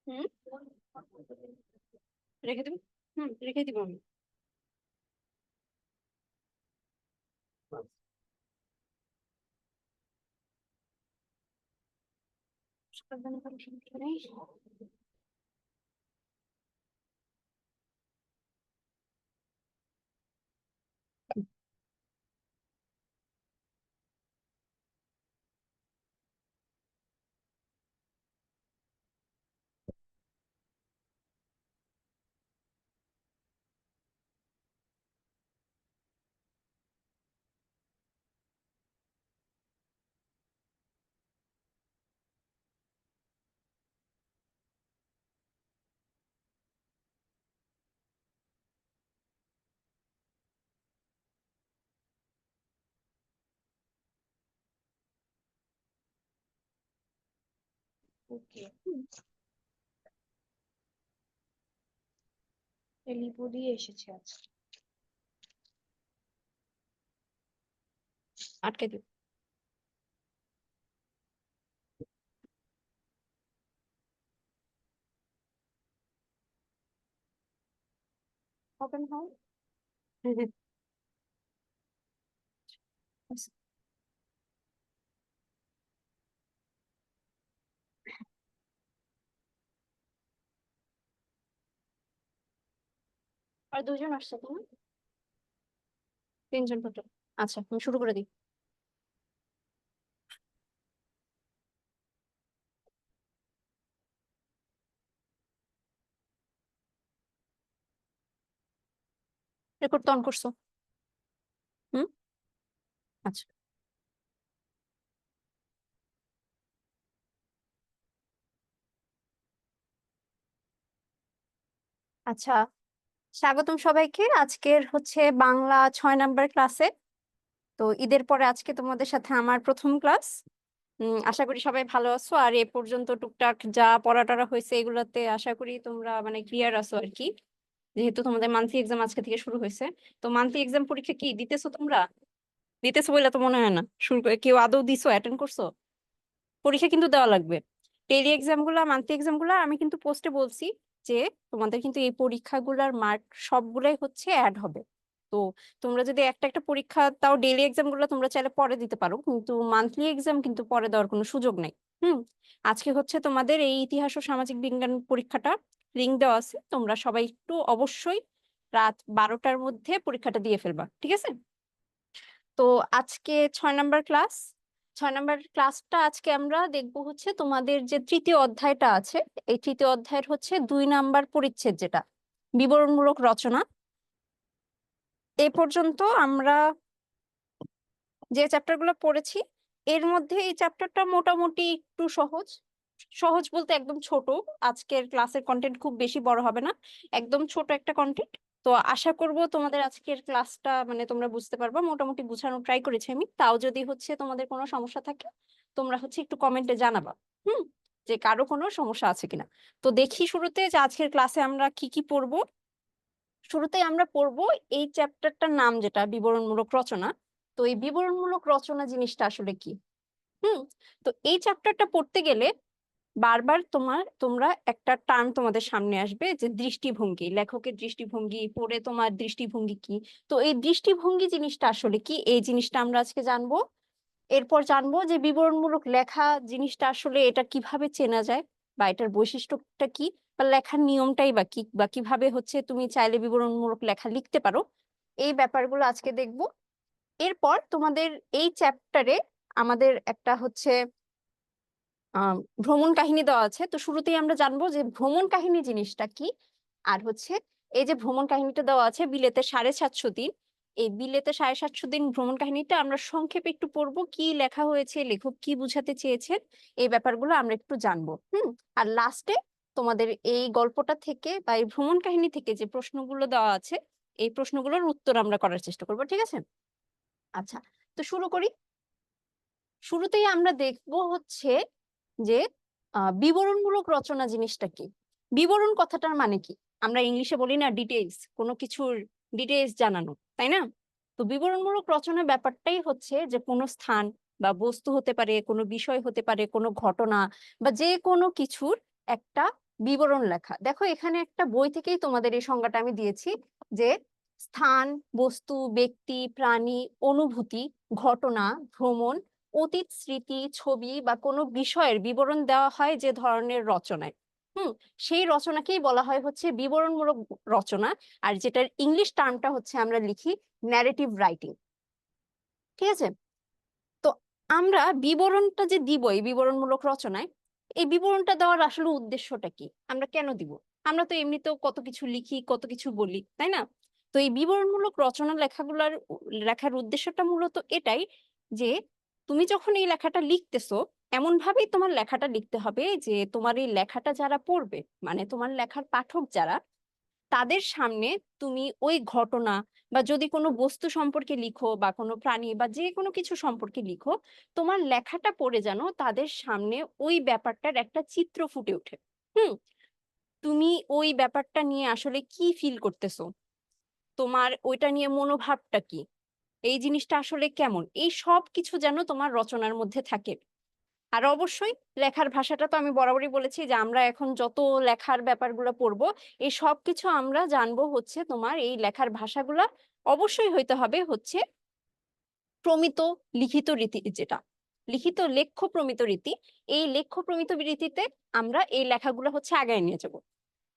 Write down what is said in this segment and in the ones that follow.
হুম, রেখে দিব। রেখে দিব আমি। সাবধানে করো, সমস্যা নেই। ওকে, লিপো দিয়ে এসেছে আজকে। আটকে দিও। ওপেন হও। আচ্ছা, আর দুজন আসছে তো না? তিনজন টোটাল। আচ্ছা, আমি শুরু করে দিই। রেকর্ড তো অন করছো? হুম। আচ্ছা। আচ্ছা, স্বাগতম সবাইকে আজকের হচ্ছে বাংলা 6 নাম্বার ক্লাসে। তো ঈদের পরে আজকে তোমাদের সাথে আমার প্রথম ক্লাস। আশা করি সবাই ভালো আছো, আর এ পর্যন্ত টুকটাক যা পড়াটরা হয়েছে এগুলাতে আশা করি তোমরা মানে ক্লিয়ার আছো আর কি। যেহেতু তোমাদের মান্থলি এক্সাম আজকে থেকে শুরু হয়েছে, তো মান্থলি এক্সাম পরীক্ষা কি দিতেছো তোমরা? দিতেছো বলে তো মনে হয় না শুরু করে কেউ আদৌ দিছো, অ্যাটেন্ড করছো? পরীক্ষা কিন্তু দেওয়া লাগবে। টেলি এক্সাম গুলা, মান্থলি এক্সাম গুলা আমি কিন্তু পোস্টে বলছি যে তোমাদের কিন্তু এই পরীক্ষাগুলার মার্ক সবগুলাই হচ্ছে অ্যাড হবে। তো তোমরা যদি একটা একটা পরীক্ষা, তাও ডেইলি এক্সাম গুলো তোমরা চাইলে পরে দিতে পারো, কিন্তু মান্থলি এক্সাম কিন্তু পরে দেওয়ার কোনো সুযোগ নেই। হুম। আজকে হচ্ছে তোমাদের এই ইতিহাস ও সামাজিক বিজ্ঞান পরীক্ষাটা, লিঙ্ক দেওয়া আছে, তোমরা সবাই একটু অবশ্যই রাত 12টার মধ্যে পরীক্ষাটা দিয়ে ফেলবা, ঠিক আছে? তো আজকে 6 নাম্বার ক্লাস। 6 নাম্বার ক্লাসটা আজকে আমরা দেখবো হচ্ছে তোমাদের যে তৃতীয় অধ্যায়টা আছে, এই তৃতীয় অধ্যায়ের হচ্ছে 2 নাম্বার পরিচ্ছেদ, যেটা বিবরণমূলক রচনা। এ পর্যন্ত আমরা যে চ্যাপ্টার গুলো পড়েছি, এর মধ্যে এই চ্যাপ্টারটা মোটামুটি একটু সহজ। সহজ বলতে একদম ছোট। আজকের ক্লাসের কন্টেন্ট খুব বেশি বড় হবে না, একদম ছোট একটা কন্টেন্ট। তো আশা করব তোমাদের আজকের ক্লাসটা মানে তোমরা বুঝতে পারবা, মোটামুটি বুঝানোর ট্রাই করেছি আমি। তাও যদি হচ্ছে তোমাদের কোনো সমস্যা থাকে তোমরা হচ্ছে একটু কমেন্টে জানাবা। হুম। যে কারো কোনো সমস্যা আছে কিনা। তো দেখি শুরুতে যে আজকের ক্লাসে আমরা কি কি পড়বো। শুরুতেই আমরা পড়বো এই চ্যাপ্টারটার নাম, যেটা বিবরণমূলক রচনা। তো এই বিবরণমূলক রচনা জিনিসটা আসলে কি? হুম। তো এই চ্যাপ্টারটা পড়তে গেলে বারবার তোমরা একটা টার্ম তোমাদের সামনে আসবে, যে দৃষ্টিভঙ্গি, লেখকের দৃষ্টিভঙ্গি পড়ে তোমার দৃষ্টিভঙ্গি কি। তো এই দৃষ্টিভঙ্গি জিনিসটা আসলে কি, এই জিনিসটা আমরা আজকে জানবো। এরপর জানবো যে বিবরণমূলক লেখা জিনিসটা আসলে এটা কিভাবে চেনা যায়, বা এটার বৈশিষ্ট্যটা কি, বা লেখার নিয়মটাই বা কি, বা কিভাবে হচ্ছে তুমি চাইলে বিবরণমূলক লেখা লিখতে পারো। এই ব্যাপারগুলো আজকে দেখবো। এরপর তোমাদের এই চ্যাপ্টারে আমাদের একটা হচ্ছে আহ ভ্রমণ কাহিনী দেওয়া আছে। তো শুরুতেই আমরা জানবো যে ভ্রমণ কাহিনী জিনিসটা কি। আর হচ্ছে এই যে ভ্রমণ কাহিনীটা দেওয়া আছে, বিলেতে 750 দিন, এই বিলেতে 750 দিন ভ্রমণ কাহিনীটা আমরা সংক্ষেপে একটু পড়বো, কি লেখা হয়েছে, লেখক কি বুঝাতে চেয়েছেন, এই ব্যাপারগুলো আমরা একটু জানবো। আর লাস্টে তোমাদের এই গল্পটা থেকে বা এই ভ্রমণ কাহিনী থেকে যে প্রশ্নগুলো দেওয়া আছে, এই প্রশ্নগুলোর উত্তর আমরা করার চেষ্টা করবো, ঠিক আছে? আচ্ছা, তো শুরু করি। শুরুতেই আমরা দেখব হচ্ছে যে বিবরণমূলক রচনা জিনিসটা কি। বিবরণ কথাটার মানে কি? আমরা ইংলিশে বলি না ডিটেইলস, কোনো কিছুর ডিটেইলস জানানো, তাই না? তো বিবরণমূলক রচনার ব্যাপারটাই হচ্ছে যে কোনো স্থান বা বস্তু হতে পারে, কোনো বিষয় হতে পারে, কোনো ঘটনা বা যে কোনো কিছুর একটা বিবরণ লেখা। দেখো এখানে একটা বই থেকেই তোমাদের এই সংজ্ঞাটা আমি দিয়েছি, যে স্থান, বস্তু, ব্যক্তি, প্রাণী, অনুভূতি, ঘটনা, ভ্রমণ, অতীত স্মৃতি, ছবি বা কোনো বিষয়ের বিবরণ দেওয়া হয় যে ধরনের রচনায়, সেই রচনাকেই বলা হয় হচ্ছে বিবরণমূলক রচনা। আর যেটার ইংলিশ টার্মটা হচ্ছে আমরা লিখি ন্যারেটিভ রাইটিং। ঠিক আছে? তো আমরা বিবরণটা যে দিব এই বিবরণমূলক রচনায়, এই বিবরণটা দেওয়ার আসলে উদ্দেশ্যটা কি, আমরা কেন দিব? আমরা তো এমনিতেও কত কিছু লিখি, কত কিছু বলি, তাই না? তো এই বিবরণমূলক রচনা লেখার উদ্দেশ্যটা মূলত এটাই, যে তুমি যখন এই লেখাটা লিখতেছো, এমন ভাবেই তোমার লেখাটা লিখতে হবে যে তোমার এই লেখাটা যারা পড়বে, মানে তোমার লেখার পাঠক যারা, তাদের সামনে তুমি ওই ঘটনা বা যদি কোনো বস্তু সম্পর্কে লিখো বা কোনো প্রাণী বা যে কোনো কিছু সম্পর্কে লিখো, তোমার লেখাটা পড়ে যেন তাদের সামনে ওই ব্যাপারটার একটা চিত্র ফুটে ওঠে। হুম তুমি ওই ব্যাপারটা নিয়ে আসলে কি ফিল করতেছো, তোমার ওইটা নিয়ে মনোভাবটা কি, এই জিনিসটা আসলে কেমন, এই সব কিছু যেন তোমার রচনার মধ্যে থাকে। আর অবশ্যই লেখার ভাষাটা তো আমি বরাবরই বলেছি যে আমরা এখন যত লেখার ব্যাপারগুলো পড়বো, এই সব কিছু আমরা জানবো হচ্ছে তোমার এই লেখার ভাষাগুলা অবশ্যই হইতে হবে হচ্ছে প্রমিত লিখিত রীতি, যেটা লিখিত লেখ্য প্রমিত রীতি। এই লেখ্য প্রমিত রীতিতে আমরা এই লেখাগুলো হচ্ছে আগায় নিয়ে যাব।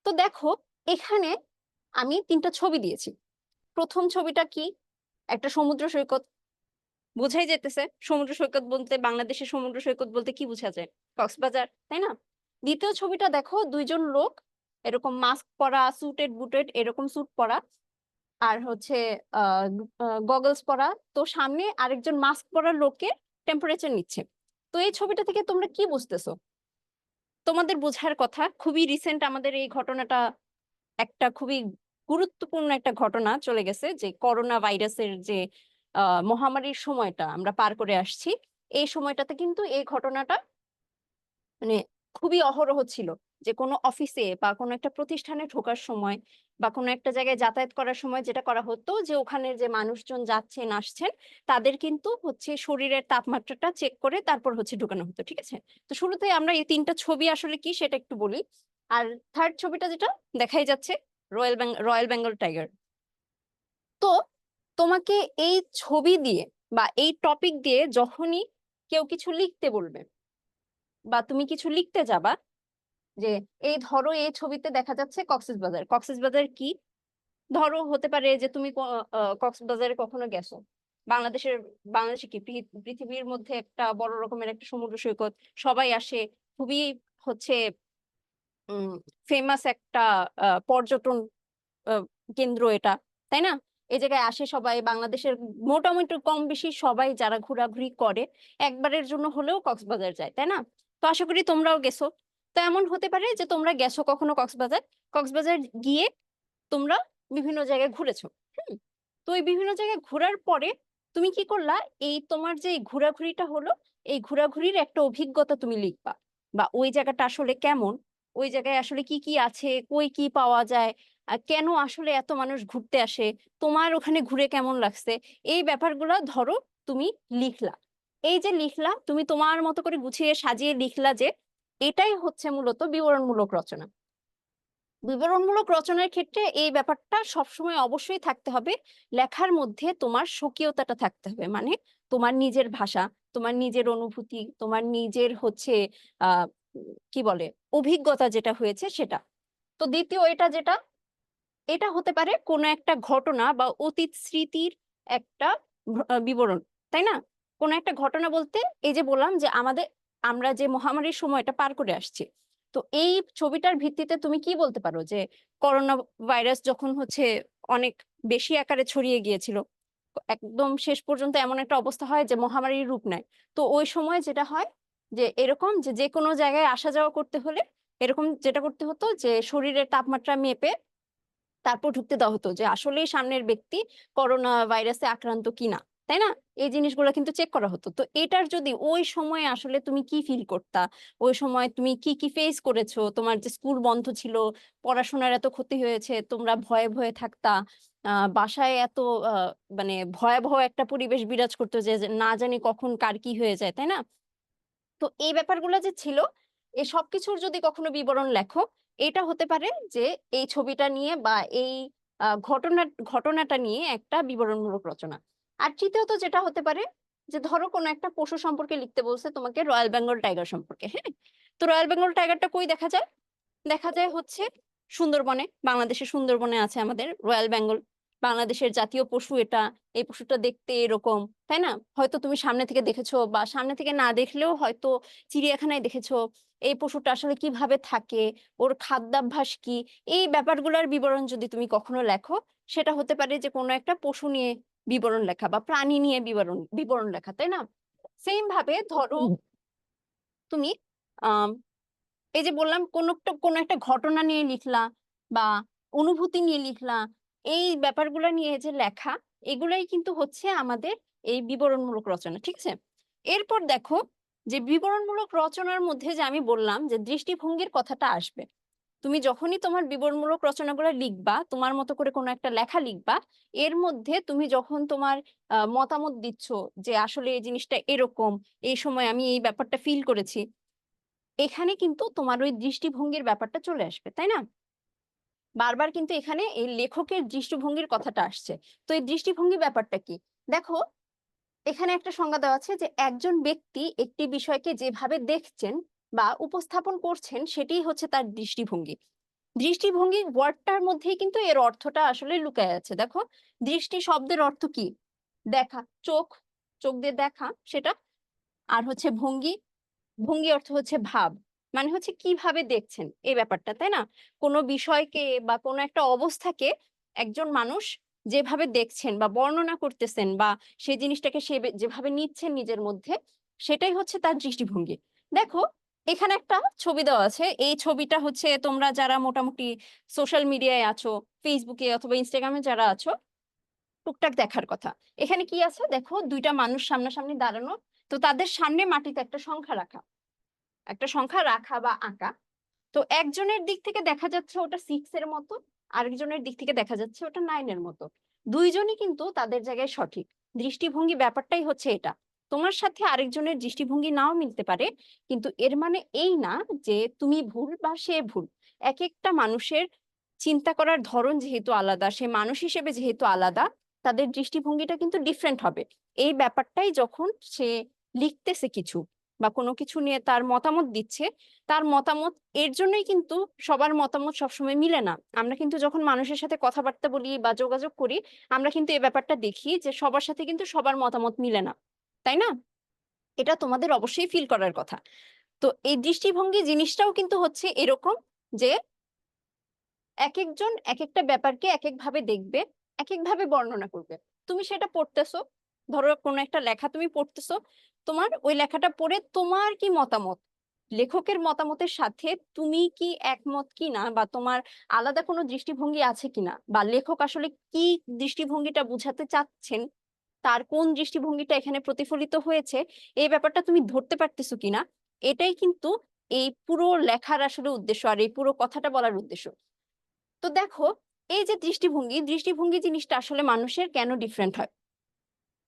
তো দেখো এখানে আমি 3টা ছবি দিয়েছি। প্রথম ছবিটা কি? একটা সমুদ্র সৈকত, বোঝাই যেতেছে সমুদ্র সৈকত বলতে, বাংলাদেশের সমুদ্র সৈকত বলতে কি বোঝা যায়? কক্সবাজার, তাই না? দ্বিতীয় ছবিটা দেখো, দুইজন লোক এরকম মাস্ক পরা, সুটেড বুটেড এরকম স্যুট পরা, আর হচ্ছে গগলস পরা। তো সামনে আরেকজন মাস্ক পরা লোকের টেম্পারেচার নিচ্ছে। তো এই ছবিটা থেকে তোমরা কি বুঝতেছো? তোমাদের বোঝার কথা, খুবই রিসেন্ট আমাদের এই ঘটনাটা, একটা খুবই গুরুত্বপূর্ণ একটা ঘটনা চলে গেছে, যে করোনা ভাইরাসের যে মহামারীর সময়টা আমরা পার করে আসছি, এই সময়টাতে কিন্তু এই ঘটনাটা মানে খুবই অহরহ ছিল। যে কোনো অফিসে বা কোনো একটা প্রতিষ্ঠানে ঢোকার সময় বা কোনো একটা জায়গায় যাতায়াত করার সময় যেটা করা হতো, যে ওখানে যে মানুষজন যাচ্ছেন আসছেন, তাদের কিন্তু হচ্ছে শরীরের তাপমাত্রাটা চেক করে তারপর হচ্ছে ঢুকানো হতো। ঠিক আছে? তো শুরুতে আমরা এই 3টা ছবি আসলে কি সেটা একটু বলি। আর থার্ড ছবিটা যেটা দেখাই যাচ্ছে, রয়্যাল বেঙ্গল টাইগার। তো তোমাকে এই ছবি দিয়ে বা এই টপিক দিয়ে যখনই কেউ কিছু লিখতে বলবে বা তুমি কিছু লিখতে যাবা, যে এই ধরো এই ছবিতে দেখা যাচ্ছে কক্সবাজার। কক্সবাজার কি? ধরো হতে পারে যে তুমি কক্সবাজারে কখনো গেছো। বাংলাদেশের, বাংলাদেশে কি পৃথিবীর মধ্যে একটা বড় রকমের একটা সমুদ্র সৈকত, সবাই আসে, খুবই হচ্ছে ফেমাস একটা পর্যটন আহ, কেন্দ্র এটা, তাই না? এই জায়গায় আসে সবাই, বাংলাদেশের মোটামুটি কম বেশি সবাই যারা ঘোরাঘুরি করে একবারের জন্য হলেও কক্সবাজার যায়, তাই না? তো আশা করি তোমরাও গেছো। তো এমন হতে পারে যে তোমরা গেছো কখনো কক্সবাজার, কক্সবাজার গিয়ে তোমরা বিভিন্ন জায়গায় ঘুরেছো। হুম তো এই বিভিন্ন জায়গায় ঘোরার পরে তুমি কি করলা, এই তোমার যে এই ঘোরাঘুরিটা হলো, এই ঘোরাঘুরির একটা অভিজ্ঞতা তুমি লিখবা, বা ওই জায়গাটা আসলে কেমন, ওই জায়গায় আসলে কি কি আছে, কই কি পাওয়া যায়, কেন আসলে এত মানুষ ঘুরতে আসে, তোমার ওখানে ঘুরে কেমন লাগছে, এই ব্যাপারগুলা ধরো তুমি লিখলা। এই যে লিখলা, তুমি তোমার মতো করে গুছিয়ে সাজিয়ে লিখলা, যে এটাই হচ্ছে মূলত বিবরণমূলক রচনা। বিবরণমূলক রচনার ক্ষেত্রে এই ব্যাপারটা সবসময় অবশ্যই থাকতে হবে, লেখার মধ্যে তোমার স্বকীয়তাটা থাকতে হবে, মানে তোমার নিজের ভাষা, তোমার নিজের অনুভূতি, তোমার নিজের হচ্ছে আহ কি বলে অভিজ্ঞতা যেটা হয়েছে সেটা। তো দ্বিতীয় এটা যেটা, এটা হতে পারে কোনো একটা ঘটনা বা অতীত স্মৃতির একটা বিবরণ, তাই না? কোনো একটা ঘটনা বলতে এই যে বললাম যে আমরা যে মহামারীর সময়টা পার করে আসছি, তো এই ছবিটার ভিত্তিতে তুমি কি বলতে পারো যে করোনা ভাইরাস যখন হচ্ছে অনেক বেশি আকারে ছড়িয়ে গিয়েছিল, একদম শেষ পর্যন্ত এমন একটা অবস্থা হয় যে মহামারীর রূপ নেয়। তো ওই সময় যেটা হয় যে এরকম যে যে কোনো জায়গায় আসা যাওয়া করতে হলে এরকম যেটা করতে হতো, যে শরীরের তাপমাত্রা মেপে তারপর ঢুকতে দেওয়া হতো, যে আসলেই সামনের ব্যক্তি করোনা ভাইরাসে আক্রান্ত কিনা, তাই না? এই জিনিসগুলো কিন্তু চেক করা হতো। তো এটার যদি ওই সময় আসলে তুমি কি ফিল করতা, ওই সময় তুমি কি কি ফেস করেছো, তোমার যে স্কুল বন্ধ ছিল, পড়াশোনার এত ক্ষতি হয়েছে, তোমরা ভয়ে ভয়ে থাকতা, বাসায় এত আহ, মানে ভয়াবহ একটা পরিবেশ বিরাজ করতো, যে যে না জানি কখন কার কি হয়ে যায়, তাই না? তো এই ব্যাপারগুলো যে ছিল, এই সবকিছুর যদি কখনো বিবরণ লেখো, এটা হতে পারে যে এই ছবিটা নিয়ে বা এই ঘটনাটা নিয়ে একটা বিবরণমূলক রচনা। আর তৃতীয়ত যেটা হতে পারে যে ধরো কোনো একটা পশু সম্পর্কে লিখতে বলছে তোমাকে, রয়্যাল বেঙ্গল টাইগার সম্পর্কে, হ্যাঁ। তো রয়্যাল বেঙ্গল টাইগারটা কই দেখা যায়? দেখা যায় হচ্ছে সুন্দরবনে, বাংলাদেশের সুন্দরবনে আছে আমাদের রয়্যাল বেঙ্গল, বাংলাদেশের জাতীয় পশু এটা। এই পশুটা দেখতে এরকম, তাই না? হয়তো তুমি সামনে থেকে দেখেছো, বা সামনে থেকে না দেখলেও হয়তো চিড়িয়াখানায় দেখেছো। এই পশুটা আসলে কিভাবে থাকে, ওর খাদ্যাভ্যাস কি, এই ব্যাপারগুলোর বিবরণ যদি তুমি কখনো লেখো, সেটা হতে পারে যে কোনো একটা পশু নিয়ে বিবরণ লেখা বা প্রাণী নিয়ে বিবরণ বিবরণ লেখা, তাই না? সেম ভাবে ধরো তুমি আহ এই যে বললাম কোনো একটা ঘটনা নিয়ে লিখলা বা অনুভূতি নিয়ে লিখলা, এই ব্যাপারগুলো নিয়ে যে লেখা, এগুলাই কিন্তু হচ্ছে আমাদের এই বিবরণমূলক রচনা, ঠিক আছে? এরপর দেখো যে বিবরণমূলক রচনার মধ্যে যে আমি বললাম যে দৃষ্টিভঙ্গির কথাটা আসবে। তুমি যখনই তোমার বিবরণমূলক রচনাগুলো লিখবা, তোমার মতো করে কোনো একটা লেখা লিখবা, এর মধ্যে তুমি যখন তোমার মতামত দিচ্ছ যে আসলে এই জিনিসটা এরকম, এই সময় আমি এই ব্যাপারটা ফিল করেছি, এখানে কিন্তু তোমার ওই দৃষ্টিভঙ্গির ব্যাপারটা চলে আসবে, তাই না? বারবার কিন্তু এখানে এই লেখকের দৃষ্টিভঙ্গির কথাটা আসছে। তো এই দৃষ্টিভঙ্গি ব্যাপারটা কি? দেখো, এখানে একটা সংজ্ঞা দেওয়া আছে যে একজন ব্যক্তি একটি বিষয়কে যেভাবে দেখছেন বা উপস্থাপন করছেন, সেটাই হচ্ছে তার দৃষ্টিভঙ্গি। দৃষ্টিভঙ্গি ওয়ার্ডটার মধ্যেই কিন্তু এর অর্থটা আসলে লুকায় আছে। দেখো, দৃষ্টি শব্দের অর্থ কি? দেখা, চোখ, চোখ দিয়ে দেখা সেটা। আর হচ্ছে ভঙ্গি, ভঙ্গি অর্থ হচ্ছে ভাব, মানে হচ্ছে কিভাবে দেখছেন এই ব্যাপারটা, তাই না? কোনো বিষয়কে বা কোনো একটা অবস্থাকে একজন মানুষ যেভাবে দেখছেন বা বর্ণনা করতেছেন, বা সেই জিনিসটাকে সে যেভাবে নিচ্ছেন নিজের মধ্যে, সেটাই হচ্ছে তার দৃষ্টিভঙ্গি। দেখো, এখানে একটা ছবি দেওয়া আছে। এই ছবিটা হচ্ছে তোমরা যারা মোটামুটি সোশ্যাল মিডিয়ায় আছো, ফেসবুকে অথবা ইনস্টাগ্রামে যারা আছো, টুকটাক দেখার কথা। এখানে কি আছে দেখো, দুইটা মানুষ সামনাসামনি দাঁড়ানো। তো তাদের সামনে মাটিতে একটা সংখ্যা রাখা বা আঁকা। তো একজনের দিক থেকে দেখা যাচ্ছে ওটা 6 এর মতো, আরেকজনের দিক থেকে দেখা যাচ্ছে ওটা 9 এর মতো। দুইজনই কিন্তু তাদের জায়গায় সঠিক। দৃষ্টিভঙ্গি ব্যাপারটাই হচ্ছে এটা। তোমার সাথে আরেকজনের দৃষ্টিভঙ্গি নাও মিলতে পারে, কিন্তু এর মানে এই না যে তুমি ভুল বা সে ভুল। এক একটা মানুষের চিন্তা করার ধরন যেহেতু আলাদা, সে মানুষ হিসেবে যেহেতু আলাদা, তাদের দৃষ্টিভঙ্গিটা কিন্তু ডিফারেন্ট হবে। এই ব্যাপারটাই যখন সে লিখতেছে কিছু বা কোনো কিছু নিয়ে তার মতামত দিচ্ছে, তার মতামত, এর জন্যই কিন্তু সবার মতামত সবসময় মিলে না। আমরা কিন্তু যখন মানুষের সাথে কথাবার্তা বলি বা যোগাযোগ করি, আমরা কিন্তু এই ব্যাপারটা দেখি যে সবার সাথে কিন্তু সবার মতামত মিলে না, তাই না? এটা তোমাদের অবশ্যই ফিল করার কথা। তো এই দৃষ্টিভঙ্গি জিনিসটাও কিন্তু হচ্ছে এরকম যে এক একজন এক একটা ব্যাপারকে এক একভাবে দেখবে, এক একভাবে বর্ণনা করবে। তুমি সেটা পড়তেছো, ধরো কোনো একটা লেখা তুমি পড়তেছো, তোমার ওই লেখাটা পড়ে তোমার কি মতামত, লেখকের মতামতের সাথে তুমি কি একমত কি না, বা তোমার আলাদা কোনো দৃষ্টিভঙ্গি আছে কিনা, বা লেখক আসলে কি দৃষ্টিভঙ্গিটা বুঝাতে চাচ্ছেন, তার কোন দৃষ্টিভঙ্গিটা এখানে প্রতিফলিত হয়েছে, এই ব্যাপারটা তুমি ধরতে পারতেছো কিনা, এটাই কিন্তু এই পুরো লেখার আসলে উদ্দেশ্য, আর এই পুরো কথাটা বলার উদ্দেশ্য। তো দেখো, এই যে দৃষ্টিভঙ্গি, দৃষ্টিভঙ্গি জিনিসটা আসলে মানুষের কেন ডিফারেন্ট হয়।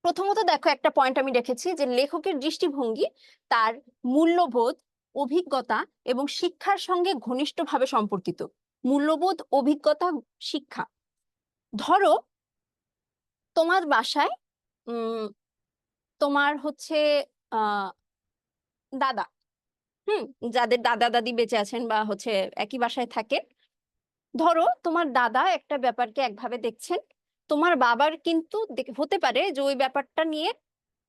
প্রথমত দেখো, একটা পয়েন্ট আমি রেখেছি যে লেখকের দৃষ্টিভঙ্গি তার মূল্যবোধ, অভিজ্ঞতা এবং শিক্ষার সঙ্গে ঘনিষ্ঠভাবে সম্পর্কিত। মূল্যবোধ, অভিজ্ঞতা, শিক্ষা। ধরো, তোমার বাসায় উম তোমার হচ্ছে আহ দাদা, হুম, যাদের দাদা দাদি বেঁচে আছেন বা হচ্ছে একই বাসায় থাকে, ধরো তোমার দাদা একটা ব্যাপারকে একভাবে দেখছেন, তোমার বাবার কিন্তু হতে পারে যে ওই ব্যাপারটা নিয়ে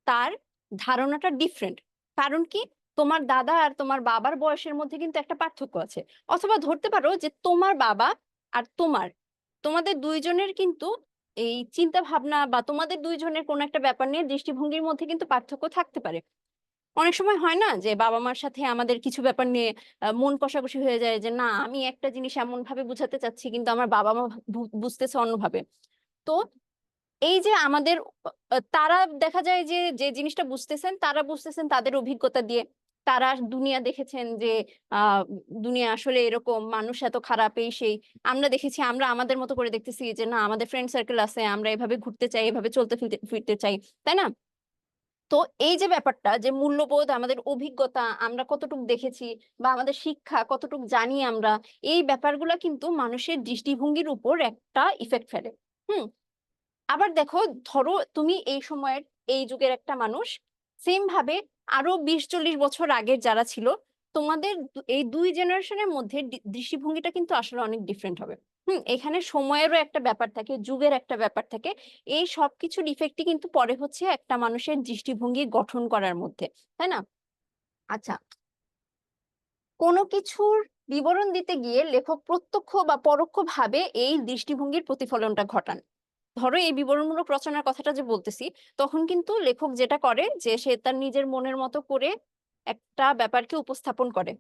তার ধারণাটা ডিফারেন্ট। কারণ কি, তোমার দাদা আর তোমার বাবার বয়সের মধ্যে কিন্তু একটা পার্থক্য আছে। অথবা ধরতে পারো যে তোমার বাবা আর তোমাদের দুইজনের কিন্তু এই চিন্তা ভাবনা বা তোমাদের দুইজনের কোনো একটা ব্যাপার নিয়ে দৃষ্টিভঙ্গির মধ্যে কিন্তু পার্থক্য থাকতে পারে। অনেক সময় হয় না যে বাবা মার সাথে আমাদের কিছু ব্যাপার নিয়ে মন কষাকষি হয়ে যায়, যে না, আমি একটা জিনিস এমন ভাবে বুঝাতে চাচ্ছি কিন্তু আমার বাবা মা বুঝতেছে অন্যভাবে। তো এই যে আমাদের তারা দেখা যায় যে যে জিনিসটা বুঝতেছেন, তারা বুঝতেছেন তাদের অভিজ্ঞতা দিয়ে, তারা দুনিয়া দেখেছেন যে আহ দুনিয়া আসলে এরকম, মানুষ এত খারাপ, এই সেই। আমরা দেখেছি, আমরা আমাদের মতো করে দেখতেছি যে না, আমাদের ফ্রেন্ড সার্কেল আছে, আমরা এভাবে ঘুরতে চাই, এভাবে চলতে ফিরতে ফিরতে চাই, তাই না? তো এই যে ব্যাপারটা যে মূল্যবোধ, আমাদের অভিজ্ঞতা, আমরা কতটুকু দেখেছি বা আমাদের শিক্ষা কতটুকু জানি আমরা, এই ব্যাপারগুলা কিন্তু মানুষের দৃষ্টিভঙ্গির উপর একটা ইফেক্ট ফেলে। হুম। আবার দেখো, ধরো তুমি এই সময়ের, এই যুগের একটা মানুষ, সেম ভাবে আরো 20-40 বছর আগের যারা ছিল, তোমাদের এই দুই জেনারেশনের মধ্যে দৃষ্টিভঙ্গিটা কিন্তু আসলে অনেক ডিফারেন্ট হবে। এখানে সময়েরও একটা ব্যাপার থাকে, যুগের একটা ব্যাপার থাকে। এই সব কিছুর ইফেক্টই কিন্তু পরে হচ্ছে একটা মানুষের দৃষ্টিভঙ্গি গঠন করার মধ্যে, তাই না? আচ্ছা, কোনো কিছুর বিবরণ দিতে গিয়ে লেখক প্রত্যক্ষ বা পরোক্ষভাবে এই দৃষ্টিভঙ্গির প্রতিফলনটা ঘটান। ধরো এই বিবরণমূলক রচনার কথাটা যে বলতেছি, তখন কিন্তু লেখক যেটা করে যে সে তার নিজের মনের মতো করে একটা ব্যাপারকে উপস্থাপন করে,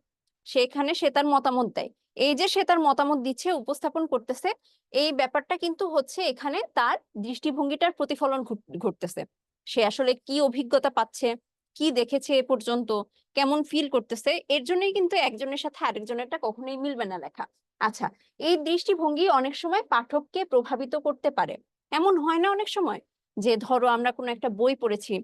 সেখানে সে তার মতামত দেয়। এই যে সে তার মতামত দিচ্ছে, উপস্থাপন করতেছে, এই ব্যাপারটা কিন্তু হচ্ছে এখানে তার দৃষ্টিভঙ্গিটার প্রতিফলন ঘটতেছে। সে আসলে কি অভিজ্ঞতা পাচ্ছে, কি দেখেছে এ পর্যন্ত, কেমন ফিল করতেছে, এর জন্যই কিন্তু একজনের সাথে আরেকজনেরটা কখনোই মিলবে না লেখা। আচ্ছা, এই দৃষ্টিভঙ্গি অনেক সময় পাঠককে প্রভাবিত করতে পারে। এমন হয় না অনেক সময় যে ধরো আমরা কোনো একটা বই পড়েছি,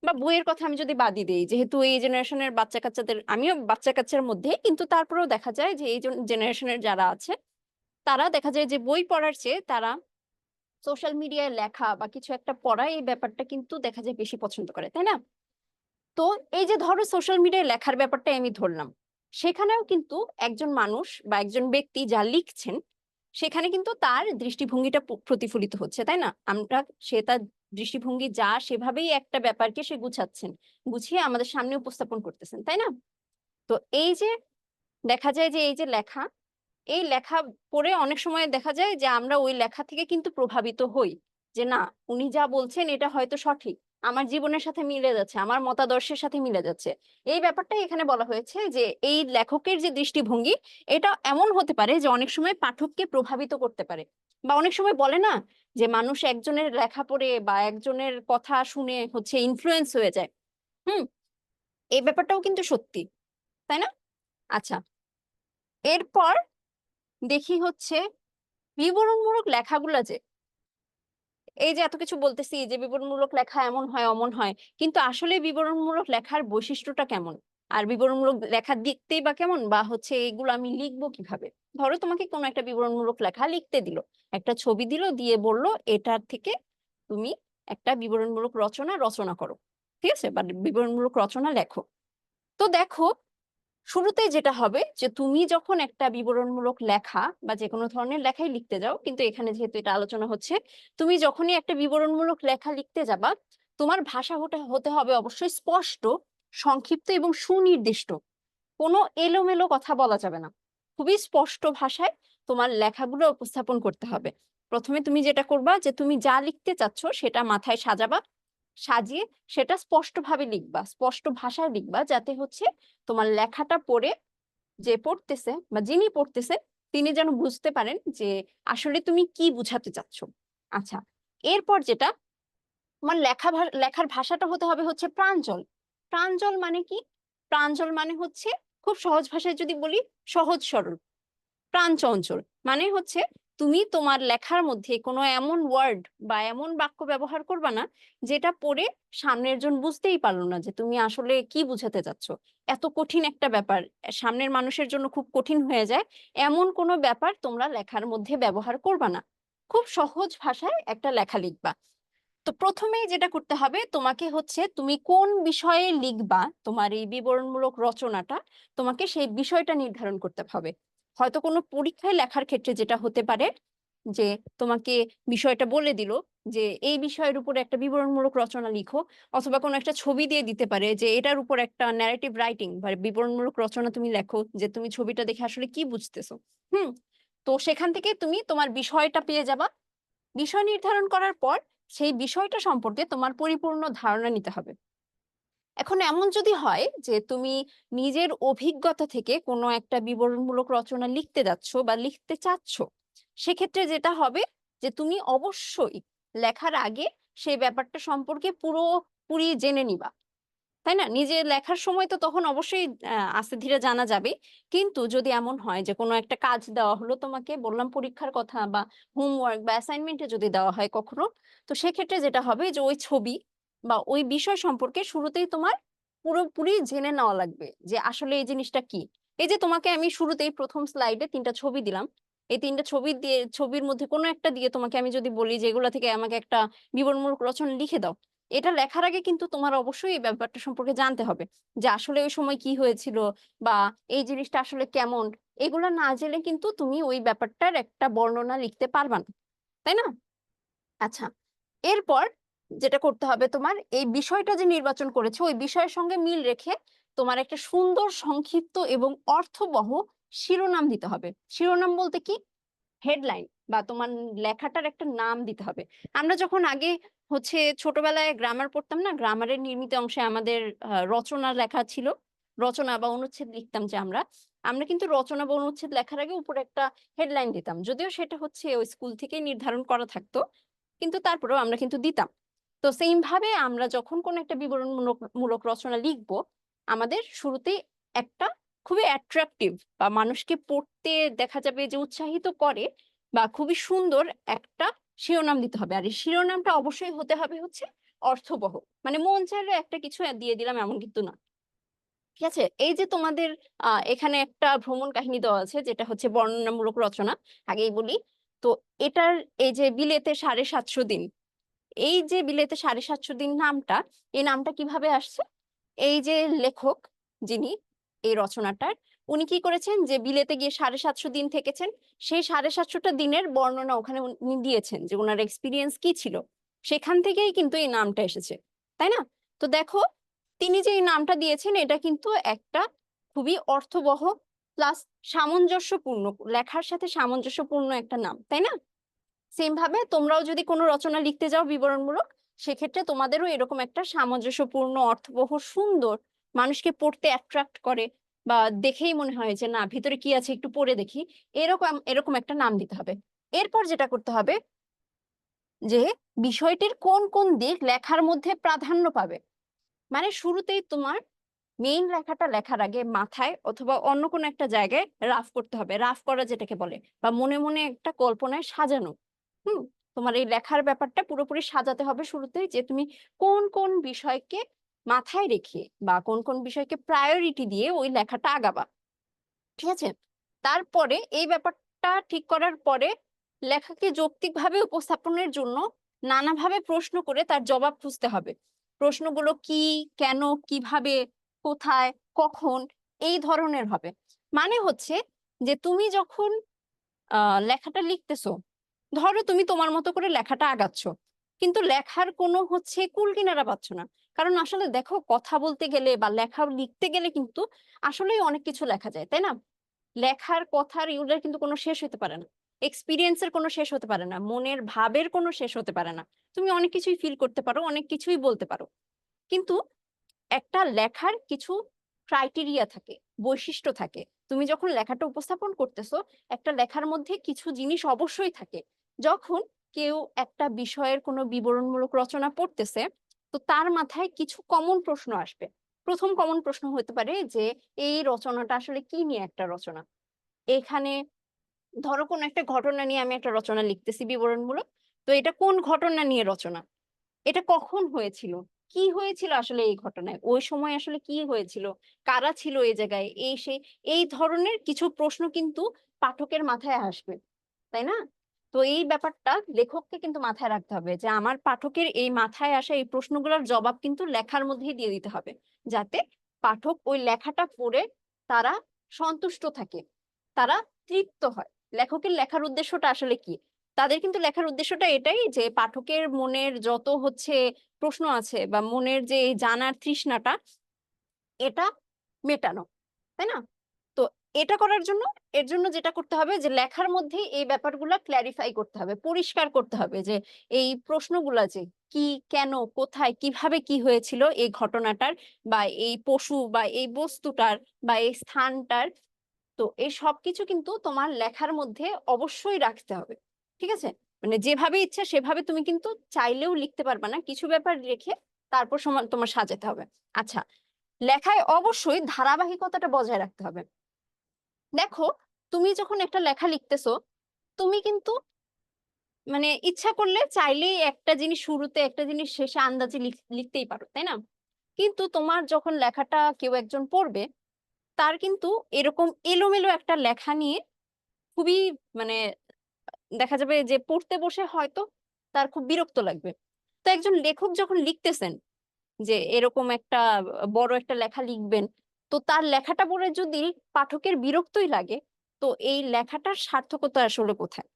বা বইয়ের কথা আমি যদি বাদই দিই, যেহেতু এই জেনারেশনের বাচ্চা কাচ্চাদের, আমিও বাচ্চা কাচ্চার মধ্যে, কিন্তু তারপরেও দেখা যায় যে এই জেনারেশনের যারা আছে, তারা দেখা যায় যে বই পড়ার চেয়ে তারা সোশ্যাল মিডিয়ায় লেখা বা কিছু একটা পড়া, এই ব্যাপারটা কিন্তু দেখা যায় বেশি পছন্দ করে, তাই না? তো এই যে ধরো সোশ্যাল মিডিয়ায় লেখার ব্যাপারটাই আমি ধরলাম, সেখানেও কিন্তু একজন মানুষ বা একজন ব্যক্তি যা লিখছেন, সেখানে কিন্তু তার দৃষ্টিভঙ্গিটা প্রতিফলিত হচ্ছে, তাই না? আমরা, সে তার দৃষ্টিভঙ্গি যা, সেভাবেই একটা ব্যাপারকে সে গুছাচ্ছেন, গুছিয়ে আমাদের সামনে উপস্থাপন করতেছেন, তাই না? তো এই যে দেখা যায় যে এই যে লেখা, এই লেখা পড়ে অনেক সময় দেখা যায় যে আমরা ওই লেখা থেকে কিন্তু প্রভাবিত হই, যে না, উনি যা বলছেন এটা হয়তো সঠিক, আমার জীবনের সাথে মিলে যাচ্ছে, আমার মতাদর্শের সাথে মিলে যাচ্ছে। এই ব্যাপারটাই এখানে বলা হয়েছে যে এই লেখকের যে দৃষ্টিভঙ্গি, এটা এমন হতে পারে যে অনেক সময় পাঠককে প্রভাবিত করতে পারে। বা অনেক সময় বলে না যে মানুষ একজনের লেখা পড়ে বা একজনের কথা শুনে হচ্ছে ইনফ্লুয়েন্স হয়ে যায়। হুম। এই ব্যাপারটাও কিন্তু সত্যি, তাই না? আচ্ছা, এরপর দেখি হচ্ছে বিবরণমূলক লেখাগুলা যে, এই যে এত কিছু বলতেছি যে বিবরণমূলক লেখা এমন হয় অমন হয়, কিন্তু আসলে বিবরণমূলক লেখার বৈশিষ্ট্যটা কেমন, আর বিবরণমূলক লেখা দেখতেই বা কেমন, বা হচ্ছে এগুলো আমি লিখবো কিভাবে? ধরো তোমাকে কোনো একটা বিবরণমূলক লেখা লিখতে দিল, একটা ছবি দিল, দিয়ে বলল এটার থেকে তুমি একটা বিবরণমূলক রচনা রচনা করো, ঠিক আছে, বা বিবরণমূলক রচনা লেখো। তো দেখো, শুরুতে যেটা হবে যে তুমি যখন একটা বিবরণমূলক লেখা বা যে কোনো ধরনের লেখাই লিখতে যাও, কিন্তু এখানে যেহেতু এটা আলোচনা হচ্ছে, তুমি যখনই একটা বিবরণমূলক লেখা লিখতে যাবা, তোমার ভাষা হতে হতে হবে অবশ্যই স্পষ্ট, সংক্ষিপ্ত এবং সুনির্দিষ্ট। কোনো এলোমেলো কথা বলা যাবে না। খুবই স্পষ্ট ভাষায় তোমার লেখাগুলো উপস্থাপন করতে হবে। প্রথমে তুমি যেটা করবা যে তুমি যা লিখতে চাচ্ছ সেটা মাথায় সাজাবা, সাজিয়ে সেটা স্পষ্টভাবে লিখবা, স্পষ্ট ভাষায় লিখবা, যাতে হচ্ছে তোমার লেখাটা পড়ে যে পড়তেছে বা যিনি পড়তেছে তিনি যেন বুঝতে পারেন যে আসলে তুমি কি বুঝাতে চাচ্ছ। আচ্ছা, এরপর যেটা, তোমার লেখার ভাষাটা হতে হবে হচ্ছে প্রাঞ্জল। প্রাঞ্জল মানে কি? প্রাঞ্জল মানে হচ্ছে, খুব সহজ ভাষায় যদি বলি, সহজ সরল। প্রাণচঞ্চল মানে হচ্ছে তুমি তোমার লেখার মধ্যে কোনো এমন ওয়ার্ড বা এমন বাক্য ব্যবহার করবা না যেটা পড়ে সামনের জন বুঝতেই পারলো না যে তুমি আসলে কি বুঝাতে চাচ্ছ। এত কঠিন একটা ব্যাপার সামনের মানুষের জন্য খুব কঠিন হয়ে যায়, এমন কোনো ব্যাপার তোমরা লেখার মধ্যে ব্যবহার করবা না। খুব সহজ ভাষায় একটা লেখা লিখবা। তো প্রথমেই যেটা করতে হবে তোমাকে হচ্ছে, তুমি কোন বিষয়ে লিখবা তোমার এই বিবরণমূলক রচনাটা, তোমাকে সেই বিষয়টা নির্ধারণ করতে হবে। হয়তো কোনো পরীক্ষায় লেখার ক্ষেত্রে যেটা হতে পারে যে তোমাকে বিষয়টা বলে দিল যে এই বিষয়ের উপর একটা বিবরণমূলক রচনা লিখো, অথবা কোনো একটা ছবি দিয়ে দিতে পারে যে এটার উপর একটা ন্যারেটিভ রাইটিং বা বিবরণমূলক রচনা তুমি লেখো, যে তুমি ছবিটা দেখে আসলে কি বুঝতেছো। হুম। তো সেখান থেকে তুমি তোমার বিষয়টা পেয়ে যাবা। বিষয় নির্ধারণ করার পর সেই বিষয়টা সম্পর্কে তোমার পরিপূর্ণ ধারণা নিতে হবে। এখন এমন যদি হয় যে তুমি নিজের অভিজ্ঞতা থেকে কোনো একটা বিবরণমূলক রচনা লিখতে যাচ্ছ বা লিখতে চাচ্ছ, সেক্ষেত্রে যেটা হবে যে তুমি অবশ্যই লেখার আগে সেই ব্যাপারটা সম্পর্কে পুরোপুরি জেনে নিবা, তাই না? নিজে লেখার সময় তো তখন অবশ্যই আস্তে ধীরে জানা যাবে, কিন্তু যদি এমন হয় যে কোনো একটা কাজ দেওয়া হলো তোমাকে, বললাম পরীক্ষার কথা, বা হোমওয়ার্ক বা অ্যাসাইনমেন্টে যদি দেওয়া হয় কখনো, তো সেক্ষেত্রে যেটা হবে যে ওই ছবি বা ওই বিষয় সম্পর্কে শুরুতেই তোমার পুরোপুরি জেনে নেওয়া লাগবে যে আসলে এই জিনিসটা কি। এই যে তোমাকে আমি শুরুতেই প্রথম স্লাইডে 3টা ছবি দিলাম, এই 3টা ছবি দিয়ে, ছবির মধ্যে কোনো একটা দিয়ে তোমাকে আমি যদি বলি যে এগুলো থেকে আমাকে একটা বিবরণমূলক রচনা লিখে দাও, এটা লেখার আগে কিন্তু তোমার অবশ্যই এই ব্যাপারটা সম্পর্কে জানতে হবে যে আসলে ওই সময় কি হয়েছিল বা এই জিনিসটা আসলে কেমন। এগুলো না জেনে কিন্তু তুমি ওই ব্যাপারটার একটা বর্ণনা লিখতে পারবা না, তাই না? আচ্ছা, এরপর যেটা করতে হবে, তোমার এই বিষয়টা যে নির্বাচন করেছে ওই বিষয়ের সঙ্গে মিল রেখে তোমার একটা সুন্দর সংক্ষিপ্ত এবং অর্থবহ শিরোনাম দিতে হবে। শিরোনাম বলতে কি, হেডলাইন বা তোমার লেখাটার একটা নাম দিতে হবে। আমরা যখন আগে ছোটবেলায় গ্রামার পড়তাম না, গ্রামারের নির্মিত অংশে আমাদের রচনা লেখা ছিল, রচনা বা অনুচ্ছেদ লিখতাম যে আমরা আমরা কিন্তু রচনা বা অনুচ্ছেদ লেখার আগে উপরে একটা হেডলাইন দিতাম, যদিও সেটা ওই স্কুল থেকেই নির্ধারণ করা থাকতো, কিন্তু তারপরেও আমরা কিন্তু দিতাম। তো সেম ভাবে আমরা যখন কোনো একটা বিবরণমূলক মূলক রচনা লিখবো, আমাদের শুরুতেই একটা খুবই অ্যাট্রাকটিভ বা মানুষকে পড়তে দেখা যাবে যে উৎসাহিত করে বা খুবই সুন্দর একটা শিরোনাম দিতে হবে। আর এই শিরোনামটা অবশ্যই হতে হবে অর্থবহ, মানে মন চাইলে একটা কিছু দিয়ে দিলাম এমন কিন্তু না। ঠিক আছে, এই যে তোমাদের এখানে একটা ভ্রমণ কাহিনী দেওয়া আছে যেটা বর্ণনামূলক রচনা, আগেই বলি। তো এটার এই যে বিলেতে 750 দিন, এই যে বিলেতে 750 দিন নামটা, এই নামটা কিভাবে আসছে? এই যে লেখক যিনি এই রচনাটার, উনি কি করেছেন যে বিলেতে গিয়ে 750 দিন থেকেছেন, সেই 750টা দিনের বর্ণনা ওখানে উনি দিয়েছেন যে ওনার এক্সপিরিয়েন্স কি ছিল, সেখান থেকেই কিন্তু এই নামটা এসেছে, তাই না? তো দেখো, তিনি যে এই নামটা দিয়েছেন এটা কিন্তু একটা খুবই অর্থবহ প্লাস সামঞ্জস্যপূর্ণ, লেখার সাথে সামঞ্জস্যপূর্ণ একটা নাম, তাই না? সেম ভাবে তোমরাও যদি কোনো রচনা লিখতে যাও বিবরণমূলক, সেক্ষেত্রে তোমাদেরও এরকম একটা সামঞ্জস্যপূর্ণ, অর্থবহ, সুন্দর, মানুষকে পড়তে অ্যাট্রাক্ট করে বা দেখেই মনে হয় যে না ভিতরে কি আছে একটু পড়ে দেখি, এরকম এরকম একটা নাম দিতে হবে। এরপর যেটা করতে হবে যে বিষয়টির কোন কোন দিক লেখার মধ্যে প্রাধান্য পাবে, মানে শুরুতেই তোমার মেইন লেখাটা লেখার আগে মাথায় অথবা অন্য কোনো একটা জায়গায় রাফ করতে হবে, রাফ করা যেটাকে বলে, বা মনে মনে একটা কল্পনায় সাজানো। হুম, তোমার এই লেখার ব্যাপারটা পুরোপুরি সাজাতে হবে শুরুতেই, যে তুমি কোন কোন বিষয়কে মাথায় রেখে বা কোন কোন বিষয়কে প্রায়োরিটি দিয়ে ওই লেখাটা আগাবা। ঠিক আছে, তারপরে এই ব্যাপারটা ঠিক করার পরে লেখাকে যৌক্তিকভাবে উপস্থাপনের জন্য নানাভাবে প্রশ্ন করে তার জবাব খুঁজতে হবে। প্রশ্নগুলো কি, কেন, কিভাবে, কোথায়, কখন, এই ধরনের হবে। মানে যে তুমি যখন লেখাটা লিখতেছো, ধরো তুমি তোমার মতো করে লেখাটা আগাচ্ছ, কিন্তু লেখার কোনো কুল কিনারা পাচ্ছ না। কারণ আসলে দেখো, কথা বলতে গেলে বা লেখা লিখতে গেলে কিন্তু আসলেই অনেক কিছু লেখা যায়, তাই না? লেখার কথার ইউলের কিন্তু কোনো শেষ হতে পারে না, এক্সপিরিয়েন্সের কোনো শেষ হতে পারে না, মনের ভাবের কোনো শেষ হতে পারে না। তুমি অনেক কিছুই ফিল করতে পারো, অনেক কিছুই বলতে পারো, কিন্তু একটা লেখার কিছু ক্রাইটেরিয়া থাকে, বৈশিষ্ট্য থাকে। তুমি যখন লেখাটা উপস্থাপন করতেছো, একটা লেখার মধ্যে কিছু জিনিস অবশ্যই থাকে। যখন কেউ একটা বিষয়ের কোনো বিবরণমূলক রচনা পড়তেছে, তো তার মাথায় কিছু কমন প্রশ্ন আসবে। প্রথম কমন প্রশ্ন হতে পারে যে এই রচনাটা আসলে কি নিয়ে একটা রচনা। এখানে ধরো কোন একটা ঘটনা নিয়ে আমি একটা রচনা লিখতেছি বিবরণমূলক, তো এটা কোন ঘটনা নিয়ে রচনা, এটা কখন হয়েছিল, কি হয়েছিল আসলে এই ঘটনায়, ওই সময় আসলে কি হয়েছিল, কারা ছিল এই জায়গায়, এই ধরনের কিছু প্রশ্ন কিন্তু পাঠকের মাথায় আসবে, তাই না? তো এই ব্যাপারটা লেখককে কিন্তু মাথায় রাখতে হবে যে আমার পাঠকের এই মাথায় আসা এই প্রশ্নগুলোর জবাব কিন্তু লেখার মধ্যেই দিয়ে দিতে হবে, যাতে পাঠক ওই লেখাটা পড়ে তারা সন্তুষ্ট থাকে, তারা তৃপ্ত হয়। লেখকের লেখার উদ্দেশ্যটা আসলে কি? তাদের কিন্তু লেখার উদ্দেশ্যটা এটাই যে পাঠকের মনের যত প্রশ্ন আছে বা মনের যে এই জানার তৃষ্ণাটা, এটা মেটানো, তাই না? তো এটা করার জন্য, এর জন্য যেটা করতে হবে যে লেখার মধ্যে এই ব্যাপারগুলো ক্ল্যারিফাই করতে হবে, পরিষ্কার করতে হবে যে এই প্রশ্নগুলা যে কি, কেন, কোথায়, কিভাবে কি হয়েছিল এই ঘটনাটার বা এই পশু বা এই বস্তুটার বা এই স্থানটার। তো এই সবকিছু কিন্তু তোমার লেখার মধ্যে অবশ্যই রাখতে হবে। ঠিক আছে, মানে যেভাবে ইচ্ছা সেভাবে তুমি কিন্তু চাইলেও লিখতে পারবে না, কিছু ব্যাপার রেখে তারপর তোমার সাজাতে হবে। আচ্ছা, লেখায় অবশ্যই ধারাবাহিকতাটা বজায় রাখতে হবে। দেখো, তুমি যখন একটা লেখা লিখতেছো, তুমি কিন্তু মানে ইচ্ছা করলে চাইলেই একটা জিনিস শুরুতে একটা জিনিস শেষে আন্দাজে লিখতেই পারো, তাই না? কিন্তু তোমার যখন লেখাটা কেউ একজন পড়বে, তার কিন্তু এরকম এলোমেলো একটা লেখা নিয়ে খুবই মানে দেখা যাবে যে পড়তে বসে হয়তো তার খুব বিরক্ত লাগবে। তো একজন লেখক যখন লিখতেছেন যে এরকম একটা বড় একটা লেখা লিখবেন, তো তার লেখাটা পড়ে যদি পাঠকের বিরক্তই লাগে, তো এই লেখাটার সার্থকতা আসলে কোথায়?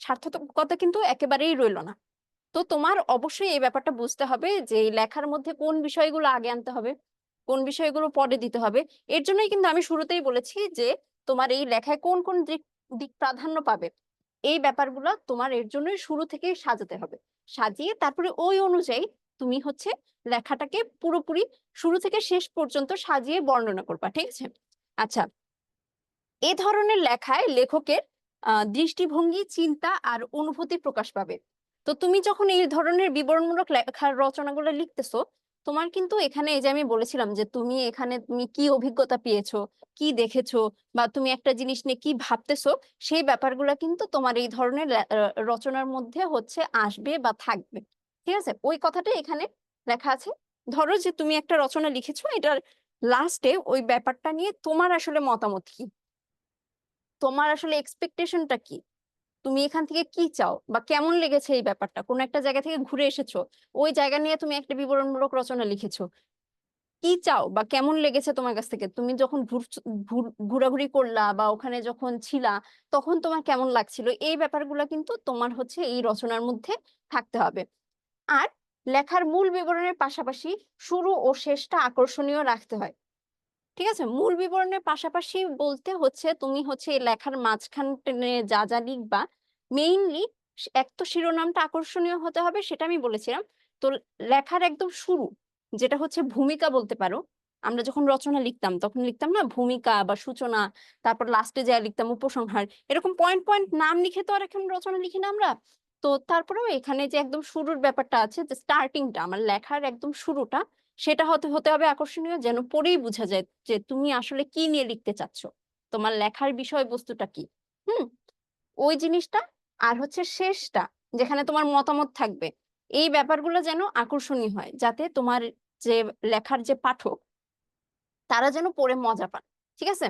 সার্থকতা কিন্তু একেবারেই রইলো না। তো তোমার অবশ্যই এই ব্যাপারটা বুঝতে হবে যে এই লেখার মধ্যে কোন বিষয়গুলো আগে আনতে হবে, কোন বিষয়গুলো পরে দিতে হবে। এর জন্যই কিন্তু আমি শুরুতেই বলেছি যে তোমার এই লেখায় কোন কোন দিক দিক প্রাধান্য পাবে, এই ব্যাপারগুলো তোমার এর জন্যই শুরু থেকেই সাজাতে হবে। সাজিয়ে তারপরে ওই অনুযায়ী তুমি হচ্ছে লেখাটাকে পুরোপুরি শুরু থেকে শেষ পর্যন্ত সাজিয়ে বর্ণনা করবা, ঠিক আছে? আচ্ছা, এ ধরনের লেখায় লেখকের দৃষ্টিভঙ্গি, চিন্তা আর অনুভূতি প্রকাশ পাবে। তো তুমি যখন এই ধরনের বিবরণমূলক লেখার রচনাগুলো লিখতেছো, তোমার কিন্তু এখানে এই যে আমি বলেছিলাম যে তুমি এখানে তুমি কি অভিজ্ঞতা পেয়েছো, কি দেখেছো, বা তুমি একটা জিনিস নিয়ে কি ভাবতেছো, সেই ব্যাপারগুলো কিন্তু তোমার এই ধরনের রচনার মধ্যে হচ্ছে আসবে বা থাকবে। ঠিক আছে, ওই কথাটা এখানে লেখা আছে। ধরো যে তুমি একটা রচনা লিখেছো, এটার লাস্টে ওই ব্যাপারটা নিয়ে তোমার আসলে মতামত কি, তোমার আসলে এক্সপেকটেশনটা কি, তুমি এখান থেকে কি চাও বা কেমন লেগেছে এই ব্যাপারটা, কোন একটা জায়গা থেকে ঘুরে এসেছো, ওই জায়গা নিয়ে তুমি একটা বিবরণমূলক রচনা লিখেছো, কি চাও বা কেমন লেগেছে তোমার কাছ থেকে, তুমি যখন ঘোরাঘুরি করলা বা ওখানে যখন ছিলা, তখন তোমার কেমন লাগছিল, এই ব্যাপারগুলো কিন্তু তোমার হচ্ছে এই রচনার মধ্যে থাকতে হবে। আর লেখার মূল বিবরণের পাশাপাশি শুরু ও শেষটা আকর্ষণীয় রাখতে হয়। ঠিক আছে, মূল বিবরণের পাশাপাশি বলতে হচ্ছে তুমি হচ্ছে এই লেখার মাঝখানে যা যা লিখবা, মেইনলি এক তো শিরোনামটা আকর্ষণীয় হতে হবে, সেটা আমি বলেছিলাম। তো লেখার একদম শুরু, যেটা হচ্ছে ভূমিকা বলতে পারো, আমরা যখন রচনা লিখতাম তখন লিখতাম না ভূমিকা বা সূচনা, তারপর লাস্টে যা লিখতাম উপসংহার, এরকম পয়েন্ট পয়েন্ট নাম লিখে তো আর এখন রচনা লিখি না আমরা। তো তারপরেও এখানে যে একদম শুরুর ব্যাপারটা আছে, যে স্টার্টিংটা, আমার লেখার একদম শুরুটা, সেটা হতে হতে হবে আকর্ষণীয়, যেন পড়েই বোঝা যায় যে তুমি আসলে কি নিয়ে লিখতে চাচ্ছ, তোমার লেখার বিষয়বস্তুটা কি। হুম, ওই জিনিসটা। আর হচ্ছে শেষটা, যেখানে তোমার মতামত থাকবে, এই ব্যাপারগুলো যেন আকর্ষণীয় হয়, যাতে তোমার যে লেখার যে পাঠক, তারা যেন পড়ে মজা পান। ঠিক আছে,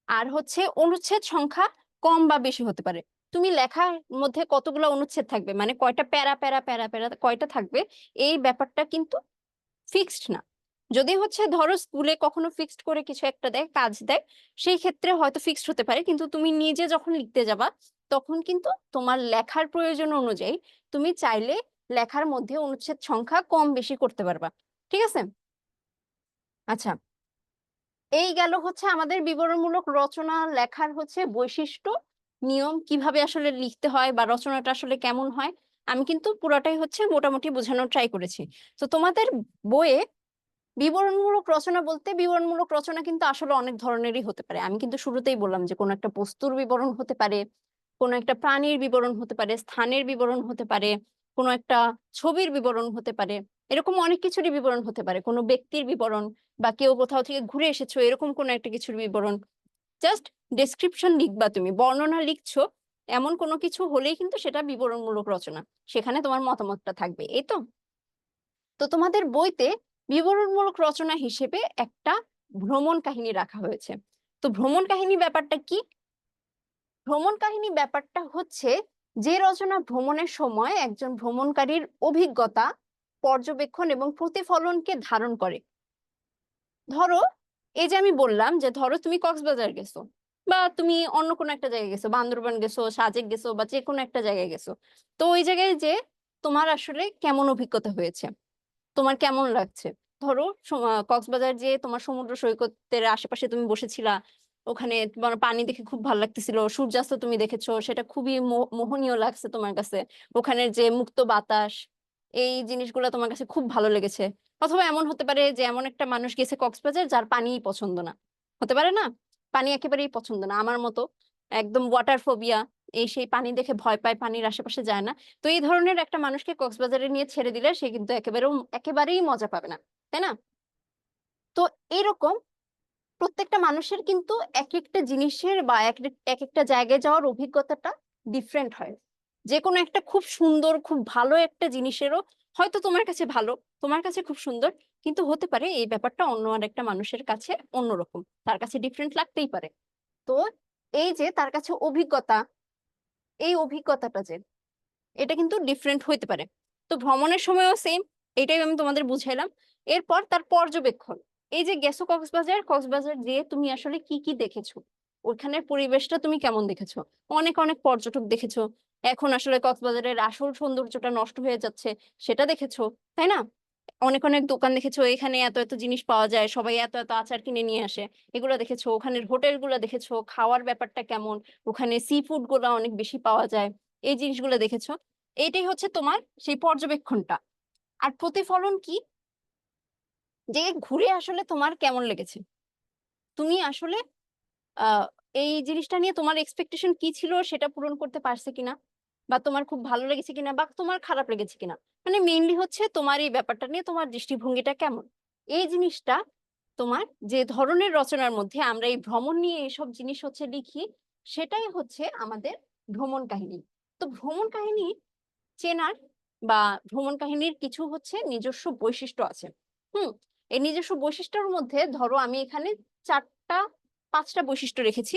আর হচ্ছে অনুচ্ছেদ সংখ্যা কম বা বেশি হতে পারে। তুমি লেখার মধ্যে কতগুলো অনুচ্ছেদ থাকবে, মানে কয়টা প্যারা প্যারা প্যারা প্যারা কয়টা থাকবে, এই ব্যাপারটা কিন্তু ফিক্সড না। যদি হচ্ছে ধরো স্কুলে কখনো ফিক্সড করে কিছু একটা দেয়, কাজ দেয়, সেই ক্ষেত্রে হয়তো ফিক্সড হতে পারে, কিন্তু তুমি নিজে যখন লিখতে যাবা, তখন কিন্তু তোমার লেখার প্রয়োজন অনুযায়ী তুমি চাইলে লেখার মধ্যে অনুচ্ছেদ সংখ্যা কম বেশি করতে পারবা। ঠিক আছে, আচ্ছা, এই গেল হচ্ছে আমাদের বিবরণমূলক রচনা লেখার হচ্ছে বৈশিষ্ট্য, নিয়ম, কিভাবে আসলে লিখতে হয় বা রচনাটা আসলে কেমন হয়। আমি কিন্তু পুরোটাই হচ্ছে মোটামুটি বোঝানোর ট্রাই করেছি। তো তোমাদের বইয়ে বিবরণমূলক রচনা বলতে, বিবরণমূলক রচনা কিন্তু আসলে অনেক ধরনেরই হতে পারে। আমি কিন্তু শুরুতেই বললাম যে কোনো একটা বস্তুর বিবরণ হতে পারে, কোনো একটা প্রাণীর বিবরণ হতে পারে, স্থানের বিবরণ হতে পারে, কোনো একটা ছবির বিবরণ হতে পারে, এরকম অনেক কিছুরই বিবরণ হতে পারে, কোনো ব্যক্তির বিবরণ, বা কেউ কোথাও থেকে ঘুরে এসেছো এরকম কোনো একটা কিছুর বিবরণ। জাস্ট ডেসক্রিপশন লিখবা, তুমি বর্ণনা লিখছো, এমন কোনো কিছু হলেই কিন্তু সেটা বিবরণমূলক রচনা, সেখানে তোমার মতামতটা থাকবে, এই তো। তো তোমাদের বইতে বিবরণমূলক রচনা হিসেবে একটা ভ্রমণ কাহিনী রাখা হয়েছে। তো ভ্রমণ কাহিনী ব্যাপারটা কি? ভ্রমণ কাহিনী ব্যাপারটা হচ্ছে যে রচনা ভ্রমণের সময় একজন ভ্রমণকারীর অভিজ্ঞতা, পর্যবেক্ষণ এবং প্রতিফলনকে ধারণ করে। ধরো, এই যে আমি বললাম যে ধরো তুমি কক্সবাজার গেছো, বা তুমি অন্য কোনো একটা জায়গায় গেছো, বান্দরবান গেছো, সাজেক গেছো, বা যে কোনো একটা জায়গায় গেছো। তো ওই জায়গায় যে তোমার আসলে কেমন অভিজ্ঞতা হয়েছে, তোমার কেমন লাগছে? ধরো কক্সবাজার যে তোমার সমুদ্র সৈকতের আশেপাশে তুমি বসেছিলা, ওখানে তোমার পানি দেখে খুব ভালো লাগতেছিল, সূর্যাস্ত তুমি দেখেছো, সেটা খুবই মোহনীয় লাগছে তোমার কাছে, ওখানের যে মুক্ত বাতাস, এই জিনিসগুলো তোমার কাছে খুব ভালো লেগেছে। অথবা এমন হতে পারে যে এমন একটা মানুষ গেছে কক্সবাজার যার পানিই পছন্দ না, হতে পারে না, পানি একেবারেই পছন্দ না, আমার মতো একদম ওয়াটার ফোবিয়া, এই সেই পানি দেখে ভয় পায়, পানির আশেপাশে যায় না। তো এই ধরনের একটা মানুষকে কক্সবাজারে নিয়ে ছেড়ে দিলে সে কিন্তু একেবারেই মজা পাবে না, তাই না? তো এরকম প্রত্যেকটা মানুষের কিন্তু এক একটা জিনিসের বা এক এক একটা জায়গায় যাওয়ার অভিজ্ঞতাটা ডিফারেন্ট হয়। যে কোনো একটা খুব সুন্দর খুব ভালো একটা জিনিসেরও হয়তো তোমার কাছে ভালো, তোমার কাছে খুব সুন্দর, কিন্তু হতে পারে এই ব্যাপারটা অন্য আরেকটা মানুষের কাছে অন্যরকম, তার কাছে ডিফারেন্ট লাগতেই পারে। তো এই যে তার কাছে অভিজ্ঞতা, এই অভিজ্ঞতাটা যে এটা কিন্তু ডিফারেন্ট হইতে পারে। তো ভ্রমণের সময়ও সেম, এটাই আমি তোমাদের বুঝাইলাম। এরপর তার পর্যবেক্ষণ, এই যে গেছো কক্সবাজার, কক্সবাজার দিয়ে তুমি আসলে কি কি দেখেছো, ওইখানের পরিবেশটা তুমি কেমন দেখেছো? অনেক অনেক পর্যটক দেখেছো, এখন আসলে কক্সবাজারের আসল সৌন্দর্যটা নষ্ট হয়ে যাচ্ছে, সেটা দেখেছো, তাই না? অনেক অনেক দোকান দেখেছো, এখানে এত এত জিনিস পাওয়া যায়, সবাই এত এত আচার কিনে নিয়ে আসে, এগুলো দেখেছো। ওখানের হোটেল গুলো দেখেছো, খাওয়ার ব্যাপারটা কেমন, ওখানে সি ফুড গুলো অনেক বেশি পাওয়া যায়, এই জিনিসগুলো দেখেছো। এইটাই হচ্ছে তোমার সেই পর্যবেক্ষণটা। আর প্রতিফলন কি, যে ঘুরে আসলে তোমার কেমন লেগেছে, তুমি আসলে আহ এই জিনিসটা নিয়ে তোমার এক্সপেকটেশন কি ছিল সেটা পূরণ করতে পারছে কিনা, বা তোমার খুব ভালো লেগেছে কিনা বা তোমার খারাপ লেগেছে কিনা। মানে মেইনলি হচ্ছে তোমার এই ব্যাপারটা নিয়ে তোমার দৃষ্টিভঙ্গিটা কেমন, এই জিনিসটা তোমার যে ধরনের রচনার মধ্যে আমরা এই ভ্রমণ নিয়ে এইসব জিনিস হচ্ছে লিখি, সেটাই হচ্ছে আমাদের ভ্রমণ কাহিনী। তো ভ্রমণ কাহিনী চেনার বা ভ্রমণ কাহিনীর কিছু হচ্ছে নিজস্ব বৈশিষ্ট্য আছে। হুম, এই নিজস্ব বৈশিষ্ট্যের মধ্যে ধরো আমি এখানে চারটা পাঁচটা বৈশিষ্ট্য রেখেছি।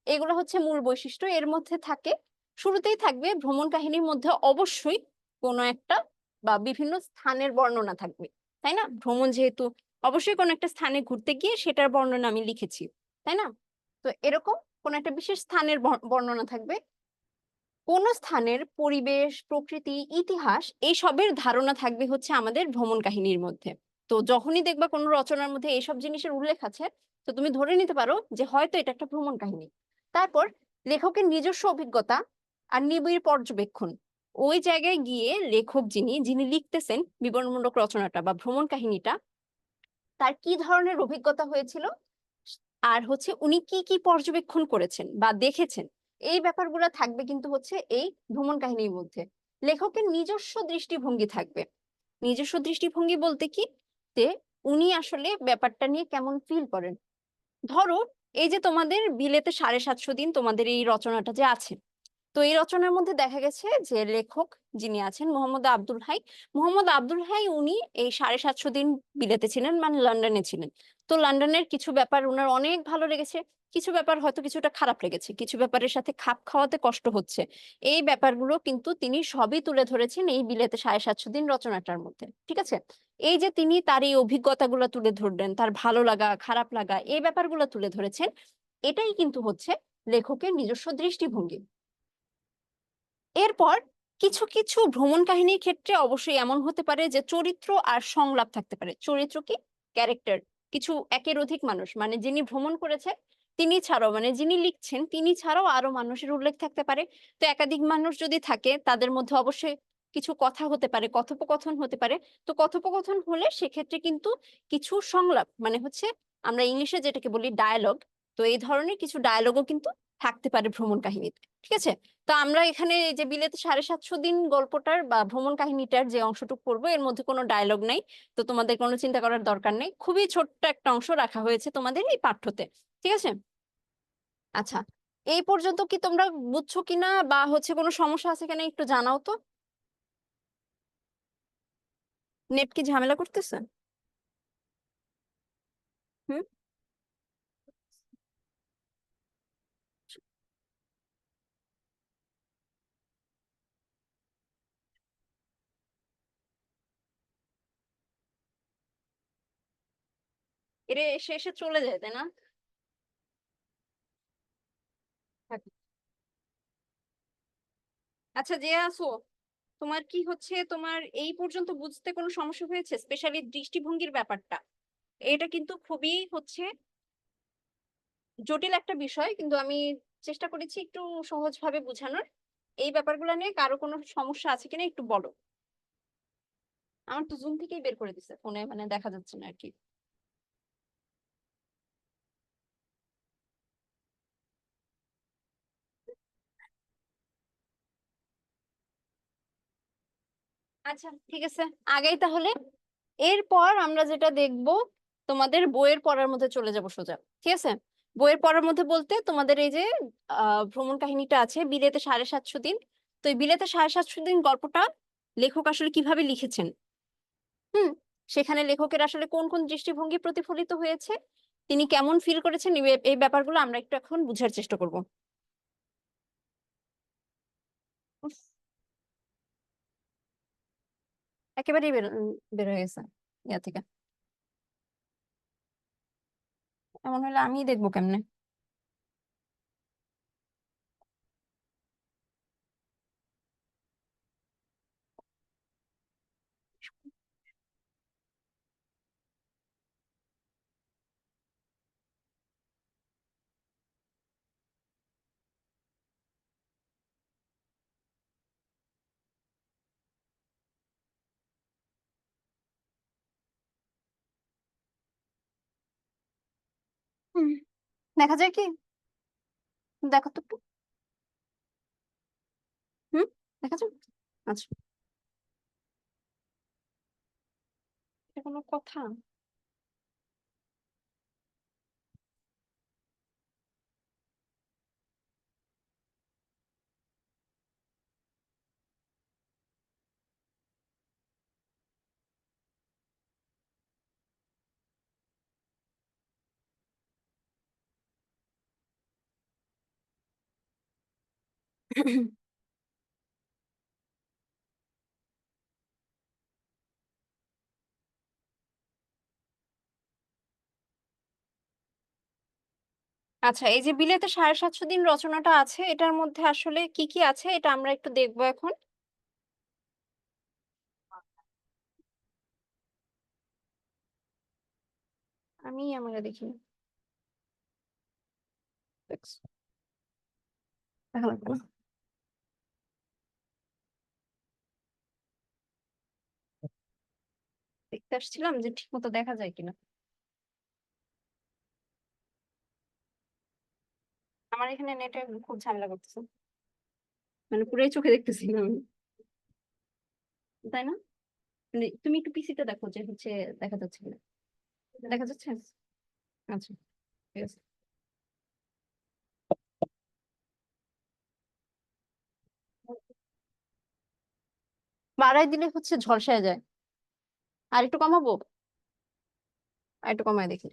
এগুলো হচ্ছে মূল বৈশিষ্ট্য। এর মধ্যে থাকে, শুরুতেই থাকবে ভ্রমণ কাহিনীর মধ্যে অবশ্যই কোনো একটা বা বিভিন্ন স্থানের বর্ণনা থাকবে, তাই না? ভ্রমণ যেহেতু, অবশ্যই কোনো একটা স্থানে ঘুরতে গিয়ে সেটার বর্ণনা আমি লিখেছি, তাই না? তো এরকম কোন একটা বিশেষ স্থানের বর্ণনা থাকবে, কোন স্থানের পরিবেশ, প্রকৃতি, ইতিহাস এইসবের ধারণা থাকবে হচ্ছে আমাদের ভ্রমণ কাহিনীর মধ্যে। তো যখনই দেখবা কোনো রচনার মধ্যে এইসব জিনিসের উল্লেখ আছে, তো তুমি ধরে নিতে পারো যে হয়তো এটা একটা ভ্রমণ কাহিনী। তারপর লেখকের নিজস্ব অভিজ্ঞতা আর নিবিড় পর্যবেক্ষণ, ওই জায়গায় গিয়ে লেখক যিনি যিনি লিখতেছেন বিবরণমূলক রচনাটা বা ভ্রমণ কাহিনীটা, তার কি ধরনের অভিজ্ঞতা হয়েছিল, আর হচ্ছে উনি কি কি পর্যবেক্ষণ করেছেন বা দেখেছেন, এই ব্যাপারগুলো থাকবে কিন্তু হচ্ছে এই ভ্রমণ কাহিনীর মধ্যে। লেখকের নিজস্ব দৃষ্টিভঙ্গি থাকবে। নিজস্ব দৃষ্টিভঙ্গি বলতে কি, যে উনি আসলে ব্যাপারটা নিয়ে কেমন ফিল করেন। ধরো এই যে তোমাদের বিলেতে 750 দিন তোমাদের এই রচনাটা যে আছে, তো এই রচনার মধ্যে দেখা গেছে যে লেখক যিনি আছেন মোহাম্মদ আব্দুল হাই, মোহাম্মদ আব্দুল হাই উনি এই 750 দিন বিলেতে ছিলেন, মানে লন্ডনে ছিলেন। তো লন্ডনের কিছু ব্যাপার ওনার অনেক ভালো লেগেছে, কিছু ব্যাপার হয়তো কিছুটা খারাপ লেগেছে, কিছু ব্যাপারের সাথে খাপ খাওয়াতে কষ্ট হচ্ছে। এই ব্যাপারগুলো কিন্তু তিনি সবই তুলে ধরেছেন এই বিলেতে 750 দিন রচনাটার মধ্যে, ঠিক আছে? এই যে তিনি তার এই অভিজ্ঞতাগুলো তুলে ধরলেন, তার ভালো লাগা খারাপ লাগা এই ব্যাপারগুলো তুলে ধরেছেন, এটাই কিন্তু হচ্ছে লেখকের নিজস্ব দৃষ্টিভঙ্গি। এরপর কিছু কিছু ভ্রমণ কাহিনীর ক্ষেত্রে অবশ্যই এমন হতে পারে যে চরিত্র আর সংলাপ থাকতে পারে। চরিত্র কি, ক্যারেক্টার, কিছু একের অধিক মানুষ, মানে যিনি ভ্রমণ করেছে তিনি ছাড়াও, মানে যিনি লিখছেন তিনি ছাড়াও আরো মানুষের উল্লেখ থাকতে পারে। তো একাধিক মানুষ যদি থাকে তাদের মধ্যে অবশ্যই কিছু কথা হতে পারে, কথোপকথন হতে পারে। তো কথোপকথন হলে সেক্ষেত্রে কিন্তু কিছু সংলাপ, মানে হচ্ছে আমরা ইংলিশে যেটাকে বলি ডায়ালগ, তো এই ধরনের কিছু ডায়ালগও কিন্তু থাকতে পারে ভ্রমণ কাহিনীতে, ঠিক আছে? তো আমরা এখানে এই যে বিলেতে 750 দিন গল্পটার বা ভ্রমণ কাহিনীটার যে অংশটুকু পড়বো এর মধ্যে কোনো ডায়লগ নাই, তো তোমাদের কোনো চিন্তা করার দরকার নেই, খুবই ছোট্ট একটা অংশ রাখা হয়েছে তোমাদের এই পাঠ্যতে, ঠিক আছে? আচ্ছা, এই পর্যন্ত কি তোমরা বুঝছো কিনা বা হচ্ছে কোনো সমস্যা আছে কিনা একটু জানাও তো। নেট কি ঝামেলা করতেছে? হুম। এর এসে এসে চলে যায়, তাই না? আচ্ছা, যে আসো, তোমার কি হচ্ছে, তোমার এই পর্যন্ত বুঝতে কোনো সমস্যা হয়েছে? স্পেশালি দৃষ্টিভঙ্গির ব্যাপারটা, এটা কিন্তু খুবই হচ্ছে জটিল একটা বিষয়, কিন্তু আমি চেষ্টা করেছি একটু সহজ ভাবে বোঝানোর। এই ব্যাপারগুলো নিয়ে কারো কোনো সমস্যা আছে কিনা একটু বলো। আমার তো জুম থেকেই বের করে দিছে, ফোনে মানে দেখা যাচ্ছে না আর কি। আচ্ছা ঠিক আছে, আগেই তাহলে। এরপর আমরা যেটা দেখবো, তোমাদের বইয়ের পড়ার মধ্যে চলে যাব সোজা, ঠিক আছে? বইয়ের পড়ার মধ্যে বলতে তোমাদের এই যে ভ্রমণ কাহিনীটা আছে বিলেতে 750 দিন, তো এই বিলেতে 750 দিন গল্পটা লেখক আসলে কিভাবে লিখেছেন, হুম, সেখানে লেখকের আসলে কোন কোন দৃষ্টিভঙ্গি প্রতিফলিত হয়েছে, তিনি কেমন ফিল করেছেন, এই ব্যাপারগুলো আমরা একটু এখন বুঝার চেষ্টা করব। উফ, একেবারেই বের হয়ে গেছে ইয়া থেকে। এমন হলে আমি দেখবো কেমনে? হুম, দেখা যায় কি? দেখো তো একটু। হুম, দেখা যায়। আচ্ছা, এটা কোনো কথা? আচ্ছা, এই যে বিলেতে 750 দিন রচনাটা আছে, এটার মধ্যে আসলে কি কি আছে এটা আমরা একটু দেখবো এখন। আমি আমরা দেখি, দেখা লাগবে না। দেখতে আসছিলাম যে ঠিক মতো দেখা যায় কিনা। আমার এখানে নেটে খুব ঝামেলা করতেছে, মানে পুরাই চোখে দেখতেছি না আমি, তাই না? মানে তুমি একটু পিসিতে দেখো যে হচ্ছে দেখা যাচ্ছে কিনা। দেখা যাচ্ছে? আচ্ছা, ঠিক আছে। বাড়াই দিলে হচ্ছে ঝলসায় যায়। আর একটু কমাবো? আর একটু কমায় দেখি।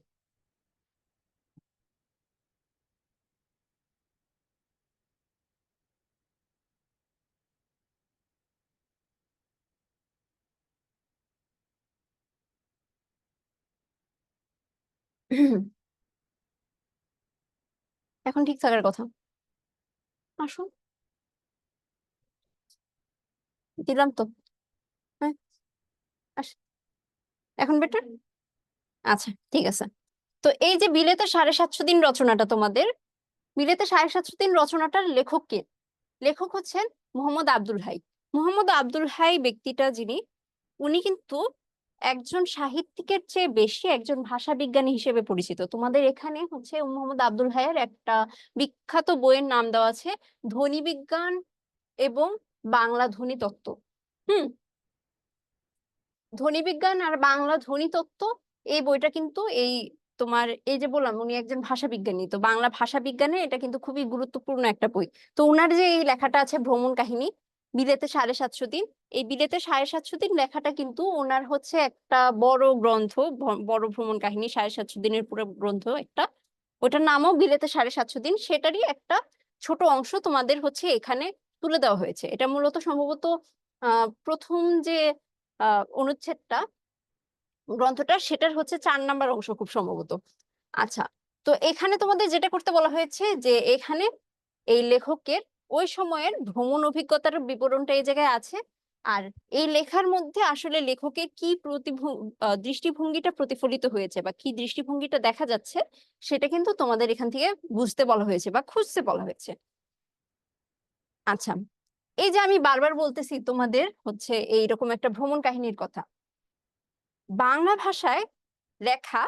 এখন ঠিক থাকার কথা। আসো, দিলাম তো। হ্যাঁ, আস, এখন বেটার। আচ্ছা, ঠিক আছে। তো এই যে বিলেতে 750 দিন রচনাটা তোমাদের, বিলেতে 750 দিন রচনাটার লেখক কে? লেখক হচ্ছেন মোহাম্মদ আব্দুল হাই। মোহাম্মদ আব্দুল হাই ব্যক্তিটা যিনি, উনি কিন্তু একজন সাহিত্যিকের চেয়ে বেশি একজন ভাষা বিজ্ঞানী হিসেবে পরিচিত। তোমাদের এখানে হচ্ছে মোহাম্মদ আব্দুল হাইয়ের একটা বিখ্যাত বইয়ের নাম দেওয়া আছে, ধ্বনি বিজ্ঞান এবং বাংলা ধ্বনি তত্ত্ব। হুম, ধ্বনি বিজ্ঞান আর বাংলা ধ্বনি তত্ত্ব, এই বইটা কিন্তু এই তোমার এই যে বললাম উনি একজন ভাষা বিজ্ঞানী, তো বাংলা ভাষা বিজ্ঞানে এটা কিন্তু খুবই গুরুত্বপূর্ণ একটা বই। তো উনার যে এই লেখাটা আছে ভ্রমণ কাহিনী, বিলেতে 750 দিন, এই বিলেতে 750 দিন লেখাটা কিন্তু ওনার হচ্ছে একটা বড় গ্রন্থ, বড় ভ্রমণ কাহিনী, 750 দিনের পুরো গ্রন্থ একটা। ওটার নামও বিলেতে 750 দিন, সেটারই একটা ছোট অংশ তোমাদের হচ্ছে এখানে তুলে দেওয়া হয়েছে। এটা মূলত সম্ভবত প্রথম যে অনুচ্ছেদটা গ্রন্থটা, সেটার হচ্ছে 4 নাম্বার অংশ খুব সম্ভবত। আচ্ছা, তো এখানে তোমাদের যেটা করতে বলা হয়েছে যে এখানে এই লেখকের ওই সময়ের ভ্রমণ অভিজ্ঞতার বিবরণটা এই জায়গায় আছে। আর এই লেখার মধ্যে আসলে লেখকের কি দৃষ্টিভঙ্গিটা প্রতিফলিত হয়েছে বা কি দৃষ্টিভঙ্গিটা দেখা যাচ্ছে, সেটা কিন্তু তোমাদের এখান থেকে বুঝতে বলা হয়েছে বা খুঁজতে বলা হয়েছে। আচ্ছা, এই যে আমি বারবার বলতেছি তোমাদের হচ্ছে এইরকম একটা ভ্রমণ কাহিনীর কথা, বাংলা ভাষায় লেখা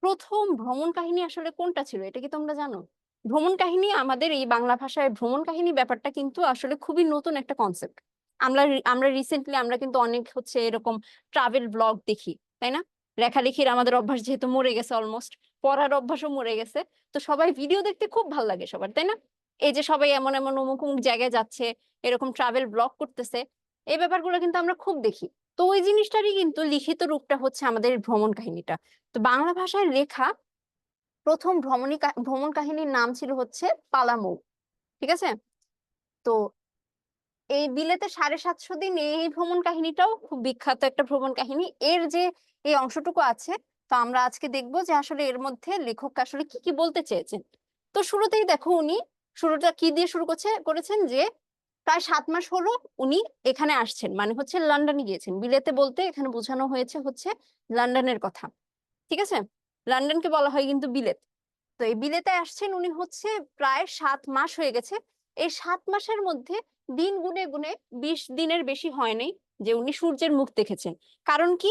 প্রথম ভ্রমণ কাহিনী আসলে কোনটা ছিল, এটা কি তোমরা জানো? ভ্রমণ কাহিনী, আমাদের এই বাংলা ভাষায় ভ্রমণ কাহিনী ব্যাপারটা কিন্তু আসলে খুবই নতুন একটা কনসেপ্ট। আমরা আমরা রিসেন্টলি আমরা কিন্তু অনেক হচ্ছে এরকম ট্রাভেল ব্লগ দেখি, তাই না? লেখালেখির আমাদের অভ্যাস যেহেতু মরে গেছে অলমোস্ট, পড়ার অভ্যাসও মরে গেছে, তো সবাই ভিডিও দেখতে খুব ভালো লাগে সবার, তাই না? এই যে সবাই এমন এমন অমুক অমুক জায়গায় যাচ্ছে, এরকম ট্রাভেল ব্লগ করতেছে, এই ব্যাপারগুলো কিন্তু আমরা খুব দেখি। তো ওই জিনিসটারই কিন্তু লিখিত রূপটা হচ্ছে আমাদের ভ্রমণ কাহিনীটা। তো বাংলা ভাষায় লেখা প্রথম ভ্রমণ কাহিনীর নাম ছিল হচ্ছে পালামৌ। ঠিক আছে? তো এই বিলেতে 750 দিন, এই ভ্রমণ কাহিনীটাও খুব বিখ্যাত একটা ভ্রমণ কাহিনী। এর যে এই অংশটুকু আছে, তো আমরা আজকে দেখবো যে আসলে এর মধ্যে লেখক আসলে কি কি বলতে চেয়েছেন। তো শুরুতেই দেখো উনি শুরুটা কি দিয়ে শুরু করেছেন যে প্রায় 7 মাস হলো উনি এখানে আসছেন, মানে হচ্ছে লন্ডনে গিয়েছেন। বিলেতে বলতে এখানে বোঝানো হয়েছে হচ্ছে লন্ডনের কথা। ঠিক আছে? লন্ডনকে বলা হয় কিন্তু বিলেত। তো এই বিলেতে আসছেন উনি হচ্ছে প্রায় 7 মাস হয়ে গেছে। এই 7 মাসের মধ্যে দিন গুনে গুনে 20 দিনের বেশি হয়নি যে উনি সূর্যের মুখ দেখেছেন। কারণ কি,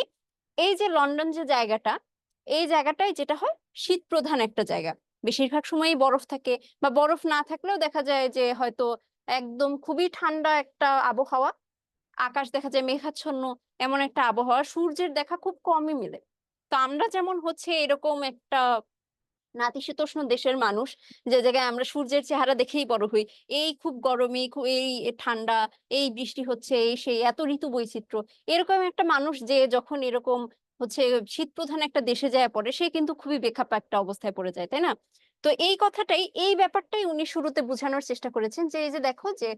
এই যে লন্ডন যে জায়গাটা, এই জায়গাটায় যেটা হয় শীত প্রধান একটা জায়গা, বেশিরভাগ সময়ই বরফ থাকে, বা বরফ না থাকলেও দেখা যায় যে হয়তো একদম খুবই ঠান্ডা একটা আবহাওয়া, আকাশ দেখা যায় মেঘাচ্ছন্ন, এমন একটা আবহাওয়া, সূর্যের দেখা খুব কমই মিলে। তো আমরা যেমন হচ্ছে এরকম একটা নাতিশীতোষ্ণ দেশের মানুষ, যে জায়গায় আমরা সূর্যের চেহারা দেখেই বড় হই, এই খুব গরমে এই ঠান্ডা, এই বৃষ্টি হচ্ছে, এই সেই এত ঋতু বৈচিত্র্য, এরকম একটা মানুষ যে যখন এরকম হচ্ছে শীত প্রধান একটা দেশে যায় পড়ে, সে কিন্তু খুবই বেখাপ্পা একটা অবস্থায় পড়ে যায়, তাই না? তো এই কথাটাই, এই ব্যাপারটাই উনি শুরুতে বোঝানোর চেষ্টা করেছেন, যে এই যে দেখো যে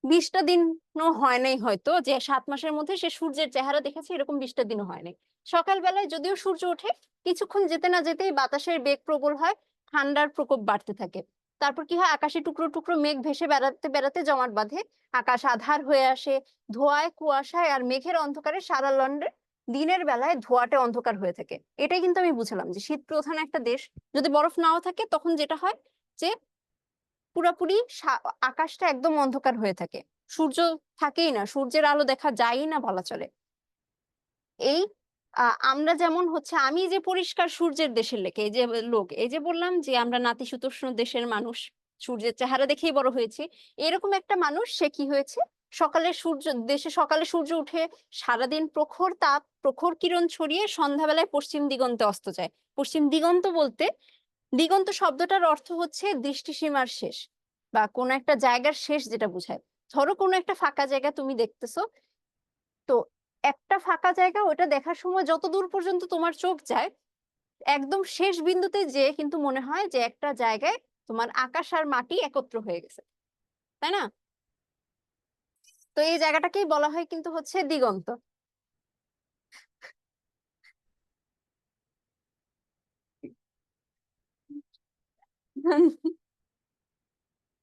20টা দিনও হয় নাই হয়তো, যে 7 মাসের মধ্যে সে সূর্যের চেহারা দেখেছে, এরকম 20টা দিনও হয় নাই। সকালবেলায় যদিও সূর্য ওঠে, কিছুক্ষণ যেতে না যেতেই বাতাসের বেগ প্রবল হয়, ঠান্ডার প্রকোপ বাড়তে থাকে। তারপর কি হয়, আকাশে টুকরো টুকরো মেঘ ভেসে বেড়াতে বেড়াতে জমাট বাঁধে, আকাশ আঁধার হয়ে আসে, ধোঁয়ায় কুয়াশায় আর মেঘের অন্ধকারে সারা লন্ডন দিনের বেলায় ধোঁয়াটে অন্ধকার হয়ে থাকে। এটাই কিন্তু আমি বুঝলাম যে শীত প্রধান একটা দেশ, যদি বরফ নাও থাকে তখন যেটা হয় যে পুরাপুরি আকাশটা একদম অন্ধকার হয়ে থাকে, সূর্য থাকেই না, সূর্যের আলো দেখা যায়ই না বলা চলে। এই আমরা যেমন হচ্ছে, আমি যে পরিষ্কার সূর্যের দেশের লেকে, এই যে লোক, এই যে বললাম যে আমরা নাতিশীতোষ্ণ দেশের মানুষ, সূর্যের চেহারা দেখেই বড় হয়েছি, এরকম একটা মানুষ সে কি হয়েছে, সকালে সূর্য উঠে সারাদিন প্রখর তাপ, প্রখর কিরণ ছড়িয়ে সন্ধ্যাবেলায় পশ্চিম দিগন্তে অস্ত যায়। পশ্চিম দিগন্ত বলতে, দিগন্ত শব্দটার অর্থ হচ্ছে দৃষ্টিসীমার শেষ, বা কোন একটা জায়গার শেষ যেটা বোঝায়। ধরো কোনো একটা ফাঁকা জায়গা তুমি দেখতেছো, তো একটা ফাঁকা জায়গা ওটা দেখার সময় যত দূর পর্যন্ত তোমার চোখ যায়, একদম শেষ বিন্দুতে যে কিন্তু মনে হয় যে একটা জায়গায় তোমার আকাশ আর মাটি একত্র হয়ে গেছে, তাই না? তো এই জায়গাটাকেই বলা হয় কিন্তু হচ্ছে দিগন্ত।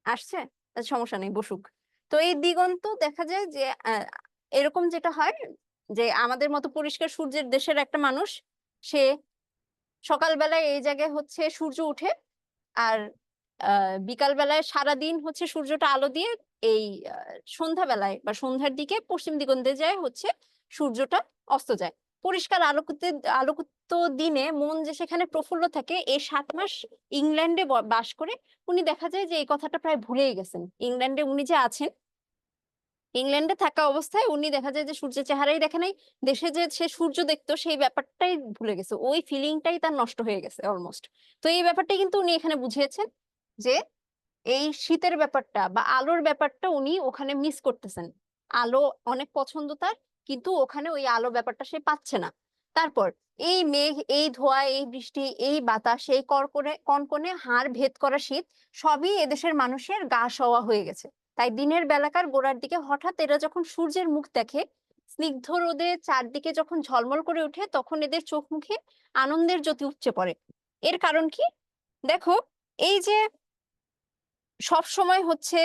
আসছে? সমস্যা নেই, বসুক। তো এই দিগন্ত দেখা যায় যে এরকম যেটা হয়, যে আমাদের মতো পরিষ্কার সূর্যের দেশের একটা মানুষ, সে সকালবেলায় এই জায়গায় হচ্ছে সূর্য উঠে, আর বিকাল বেলায় সারাদিন হচ্ছে সূর্যটা আলো দিয়ে, এই সন্ধ্যাবেলায় বা সন্ধ্যার দিকে পশ্চিম দিগন্তে যায় হচ্ছে সূর্যটা অস্ত যায়। পরিষ্কার আলোকিত দিনে মন যে সেখানে প্রফুল্ল থাকে। এই 7 মাস ইংল্যান্ডে বাস করে উনি দেখা যায় যে এই কথাটা প্রায় ভুলেই গেছেন। ইংল্যান্ডে উনি যে আছেন, ইংল্যান্ডে থাকা অবস্থায় উনি দেখা যায় যে সূর্যের চেহারাই দেখে নাই, দেশে যে সে সূর্য দেখতো সেই ব্যাপারটাই ভুলে গেছে, ওই ফিলিংটাই তার নষ্ট হয়ে গেছে অলমোস্ট। তো এই ব্যাপারটাই কিন্তু উনি এখানে বুঝিয়েছেন, যে এই শীতের ব্যাপারটা বা আলোর ব্যাপারটা উনি ওখানে মিস করতেছেন। আলো অনেক পছন্দ তার, কিন্তু ওখানে ওই আলো ব্যাপারটা সে পাচ্ছে না। তারপর এই মেঘ, এই ধোঁয়া, এই বৃষ্টি, এই বাতাস, এই কনকনে হাড় ভেদ করা শীত, সবই এদেশের মানুষের গা সওয়া হয়ে গেছে। তাই দিনের বেলাকার গোড়ার দিকে হঠাৎ এরা যখন সূর্যের মুখ দেখে, স্নিগ্ধ রোদে চারদিকে যখন ঝলমল করে ওঠে, তখন এদের চোখ মুখে আনন্দের জ্যোতি উপচে পড়ে। এর কারণ কি, দেখো, এই যে সব সময় হচ্ছে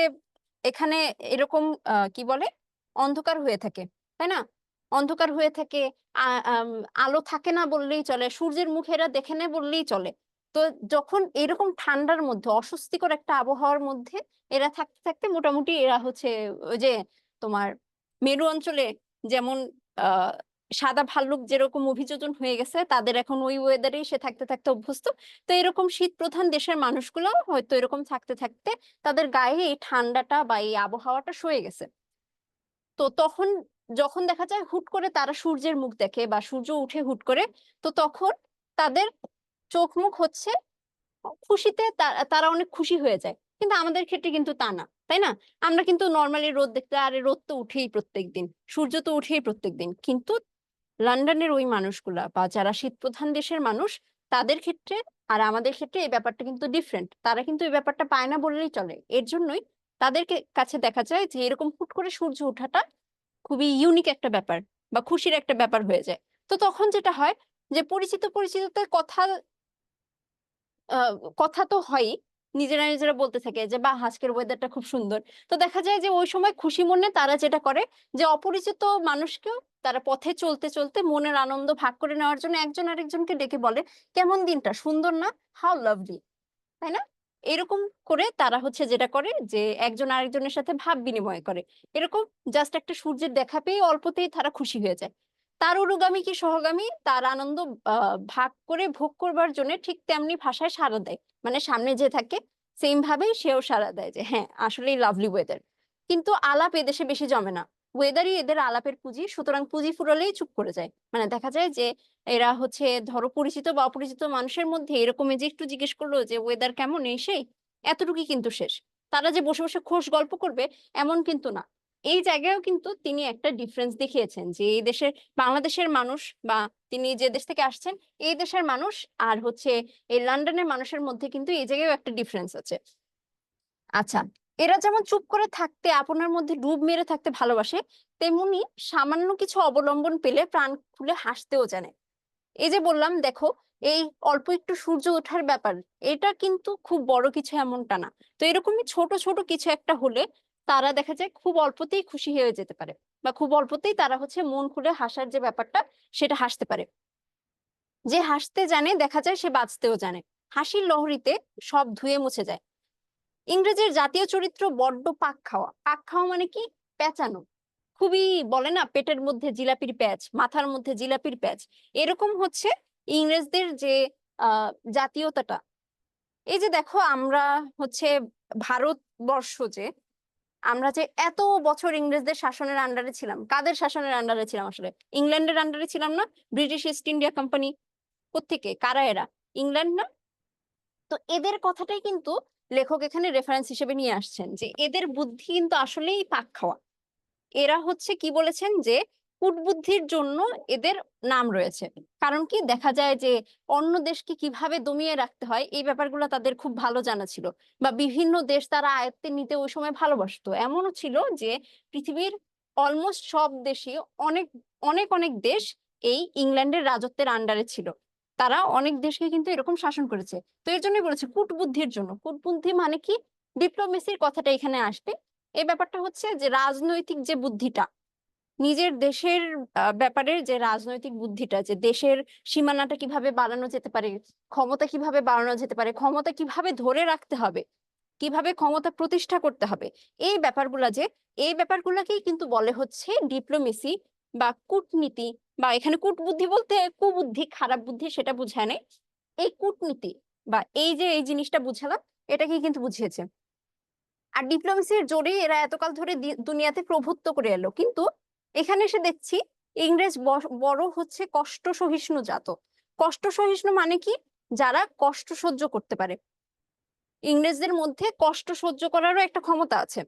এখানে এরকম কি বলে, অন্ধকার হয়ে থাকে, তাই না? অন্ধকার হয়ে থাকে, আলো থাকে না বললেই চলে, সূর্যের মুখ এরা দেখে নেয় বললেই চলে। তো যখন এরকম ঠান্ডার মধ্যে, অস্বস্তিকর একটা আবহাওয়ার মধ্যে এরা থাকতে থাকতে মোটামুটি এরা হচ্ছে ওই যে তোমার মেরু অঞ্চলে যেমন আহ সাদা ভাল্লুক যেরকম অভিযোজন হয়ে গেছে, তাদের এখন ওই ওয়েদারেই সে থাকতে থাকতে অভ্যস্ত। তো এরকম শীত প্রধান দেশের মানুষগুলো হয়তো এরকম থাকতে থাকতে তাদের গায়ে এই ঠান্ডাটা বা এই আবহাওয়াটা সয়ে গেছে। তো তখন যখন দেখা যায় হুট করে তারা সূর্যের মুখ দেখে বা সূর্য উঠে হুট করে, তো তখন তাদের চোখ মুখ হচ্ছে খুশিতে, তারা অনেক খুশি হয়ে যায়। কিন্তু আমাদের ক্ষেত্রে কিন্তু তা না, তাই না? আমরা কিন্তু নর্মালি রোদ দেখতে, আরে রোদ তো উঠেই প্রত্যেকদিন, সূর্য তো উঠেই প্রত্যেকদিন, কিন্তু লন্ডনের ওই মানুষগুলা বা যারা শীতপ্রধান দেশের মানুষ, তাদের ক্ষেত্রে আর আমাদের ক্ষেত্রে এই ব্যাপারটা কিন্তু ডিফারেন্ট। তারা কিন্তু এই ব্যাপারটা পায় না বললেই চলে। এর জন্যই তাদেরকে কাছে দেখা যায় যে এরকম হুট করে সূর্য ওঠাটা খুবই ইউনিক একটা ব্যাপার বা খুশির একটা ব্যাপার হয়ে যায়। তো তখন যেটা হয় যে পরিচিত পরিচিতদের কথা আহ, কথা তো হয়ই, নিজেরা নিজেরা বলতে থাকে যে বাহ আজকের ওয়েদারটা খুব সুন্দর। তো দেখা যায় যে ওই সময় খুশি মনে তারা যেটা করে যে অপরিচিত মানুষকেও তারা পথে চলতে চলতে মনের আনন্দ ভাগ করে নেওয়ার জন্য একজন আরেকজনকে ডেকে বলে কেমন দিনটা সুন্দর না, হাউ লাভলি, তাই না? এরকম করে তারা হচ্ছে যেটা করে যে একজন আরেকজনের সাথে ভাব বিনিময় করে। এরকম জাস্ট একটা সূর্যের দেখা পেয়ে অল্পতেই তারা খুশি হয়ে যায়। তার অনুগামী কি সহগামী তার আনন্দ ভাগ করে ভোগ করবার জন্য ঠিক তেমনি ভাষায় সাড়া দেয়, মানে সামনে যে থাকে সেম ভাবেই সেও সাড়া দেয় যে হ্যাঁ আসলেই লাভলি ওয়েদার। কিন্তু আলাপ এদেশে বেশি জমে না, ওয়েদারই এদের আলাপের পুঁজি, সুতরাং পুঁজি ফুরালেই চুপ করে যায়। মানে দেখা যায় যে এরা হচ্ছে ধরো পরিচিত বা অপরিচিত মানুষের মধ্যে এরকম যে একটু জিজ্ঞেস করলো যে ওয়েদার কেমন এই সেই, এতটুকুই কিন্তু শেষ। তারা যে বসে বসে খোশ গল্প করবে এমন কিন্তু না। এই জায়গায়ও কিন্তু তিনি একটা ডিফারেন্স দেখিয়েছেন যে এই দেশের বাংলাদেশের মানুষ বা তিনি যে দেশ থেকে আসছেন এই দেশের মানুষ আর হচ্ছে এই লন্ডনের মানুষের মধ্যে কিন্তু এই জায়গায়ও একটা ডিফারেন্স আছে। আচ্ছা, এরা যেমন চুপ করে থাকতে আপনার মধ্যে ডুব মেরে থাকতে ভালোবাসে, তেমনি সামান্য কিছু অবলম্বন পেলে প্রাণ খুলে হাসতেও জানে। এই যে বললাম দেখো, এই অল্প একটু সূর্য ওঠার ব্যাপার, এটা কিন্তু খুব বড় কিছু এমনটা না। তো এরকমই ছোট ছোট কিছু একটা হলে তারা দেখা যায় খুব অল্পতেই খুশি হয়ে যেতে পারে, বা খুব অল্পতেই তারা হচ্ছে মন খুলে হাসার যে ব্যাপারটা সেটা হাসতে পারে। যে হাসতে জানে দেখা যায় সে বাঁচতেও জানে। হাসির লহরীতে সব ধুয়ে মুছে যায়। ইংরেজের জাতীয় চরিত্র বড্ড পাক খাওয়া। পাক খাওয়া মানে কি? পেঁচানো। খুবই বলে না পেটের মধ্যে জিলাপির প্যাচ, মাথার মধ্যে জিলাপির প্যাচ। এরকম হচ্ছে ইংরেজদের যে জাতীয়তাটা। এই যে দেখো আমরা হচ্ছে ভারতবর্ষ যে, আমরা যে এত বছর ইংরেজদের শাসনের আন্ডারে ছিলাম, কাদের শাসনের আন্ডারে ছিলাম আসলে? ইংল্যান্ডের আন্ডারে ছিলাম না? British east India company. কোত্থেকে কারা এরা? ইংল্যান্ড না? তো এদের কথাটাই কিন্তু লেখক এখানে রেফারেন্স হিসেবে নিয়ে আসছেন যে এদের বুদ্ধি কিন্তু আসলেই পাক খাওয়া। এরা হচ্ছে কি বলেছেন যে কূটবুদ্ধির জন্য এদের নাম রয়েছে। কারণ কি দেখা যায় যে অন্য দেশকে কিভাবে দমিয়ে রাখতে হয় এই ব্যাপারগুলো তাদের খুব ভালো জানা ছিল, বা বিভিন্ন দেশ তারা আয়ত্তে নিতে ওই সময় ভালোবাসতো। এমনও ছিল যে পৃথিবীর অলমোস্ট সব দেশই, অনেক অনেক অনেক দেশ এই ইংল্যান্ডের রাজত্বের আন্ডারে ছিল। তারা অনেক দেশকে কিন্তু এরকম শাসন করেছে। তো এর জন্যই বলেছে কূটবুদ্ধির জন্য। কূটবুদ্ধি মানে কি? ডিপ্লোমেসির কথাটা এখানে আসবে। এই ব্যাপারটা হচ্ছে যে রাজনৈতিক যে বুদ্ধিটা, নিজের দেশের ব্যাপারে যে রাজনৈতিক বুদ্ধিটা, যে দেশের সীমানাটা কিভাবে বাড়ানো যেতে পারে, ক্ষমতা কিভাবে বাড়ানো যেতে পারে, ক্ষমতা কিভাবে ধরে রাখতে হবে, কিভাবে ক্ষমতা প্রতিষ্ঠা করতে হবে, এই ব্যাপারগুলা যে, এই ব্যাপারগুলাকেই কিন্তু বলে হচ্ছে ডিপ্লোমেসি বা কূটনীতি। বা এখানে কূটবুদ্ধি বলতে কুবুদ্ধি, খারাপ বুদ্ধি সেটা বুঝায় নাই। এই কূটনীতি বা এই যে এই জিনিসটা বুঝালাম, এটাকেই কিন্তু বুঝিয়েছে। আর ডিপ্লোমেসির জোরে এরা এতকাল ধরে দুনিয়াতে প্রভুত্ব করে এলো, কিন্তু এখানে এসে দেখছি ইংরেজ বড় হচ্ছে কষ্ট সহিষ্ণু জাত। কষ্ট সহিষ্ণু মানে কি? যারা কষ্ট সহ্য করতে পারে। ইংরেজদের মধ্যে কষ্ট সহ্য করারও একটা ক্ষমতা আছে।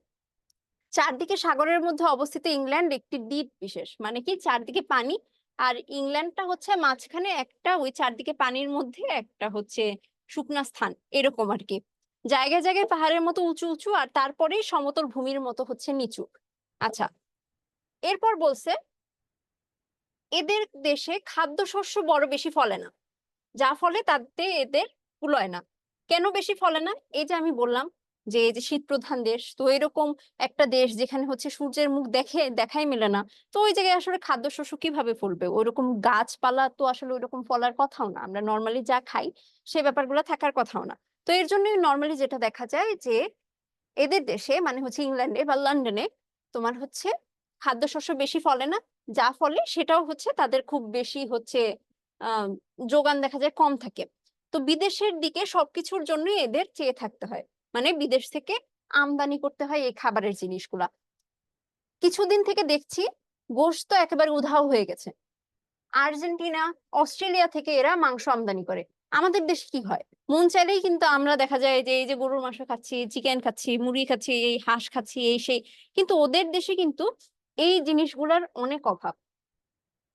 চারদিকে সাগরের মধ্যে অবস্থিত ইংল্যান্ড একটি দ্বীপ বিশেষ, মানে কি চারদিকে পানি, আর ইংল্যান্ডটা হচ্ছে মাঝখানে একটা, ওই চারদিকে পানির মধ্যে একটা হচ্ছে শুকনা স্থান এরকম আর কি। জায়গায় জায়গায় পাহাড়ের মতো উঁচু উঁচু, আর তারপরে সমতল ভূমির মতো হচ্ছে নিচু। আচ্ছা, এরপর বলছে এদের দেশে খাদ্যশস্য বড় বেশি ফলে না, যা ফলে তাতে এদের কুলায় না। কেন বেশি ফলে না? এই যে আমি বললাম যে এই যে শীত প্রধান দেশ, তো এরকম একটা দেশ যেখানে হচ্ছে সূর্যের মুখ দেখাই মেলে না, তো ওই জায়গায় আসলে খাদ্যশস্য কিভাবে ফলবে? ওইরকম গাছপালা তো আসলে ওইরকম ফলার কথাও না, আমরা নর্মালি যা খাই সে ব্যাপারগুলো থাকার কথাও না। তো এর জন্যই নর্মালি যেটা দেখা যায় যে এদের দেশে মানে হচ্ছে ইংল্যান্ডে বা লন্ডনে তোমার হচ্ছে খাদ্যশস্য বেশি ফলে না, যা ফলে সেটাও হচ্ছে তাদের খুব বেশি হচ্ছে আহ যোগান দেখা যায় কম থাকে। তো বিদেশের দিকে সবকিছুর জন্য এদের চেয়ে থাকতে হয়, মানে বিদেশ থেকে আমদানি করতে হয় এই খাবারের জিনিসগুলা। কিছুদিন থেকে দেখছি গোশত তো একেবারে উধাও হয়ে গেছে। আর্জেন্টিনা, অস্ট্রেলিয়া থেকে এরা মাংস আমদানি করে। আমাদের দেশে কি হয়, মন চাইলেই কিন্তু আমরা দেখা যায় যে এই যে গরুর মাংস খাচ্ছি, চিকেন খাচ্ছি, মুরগি খাচ্ছি, এই হাঁস খাচ্ছি, এই সেই। কিন্তু ওদের দেশে কিন্তু এই জিনিসগুলোর অনেক অভাব।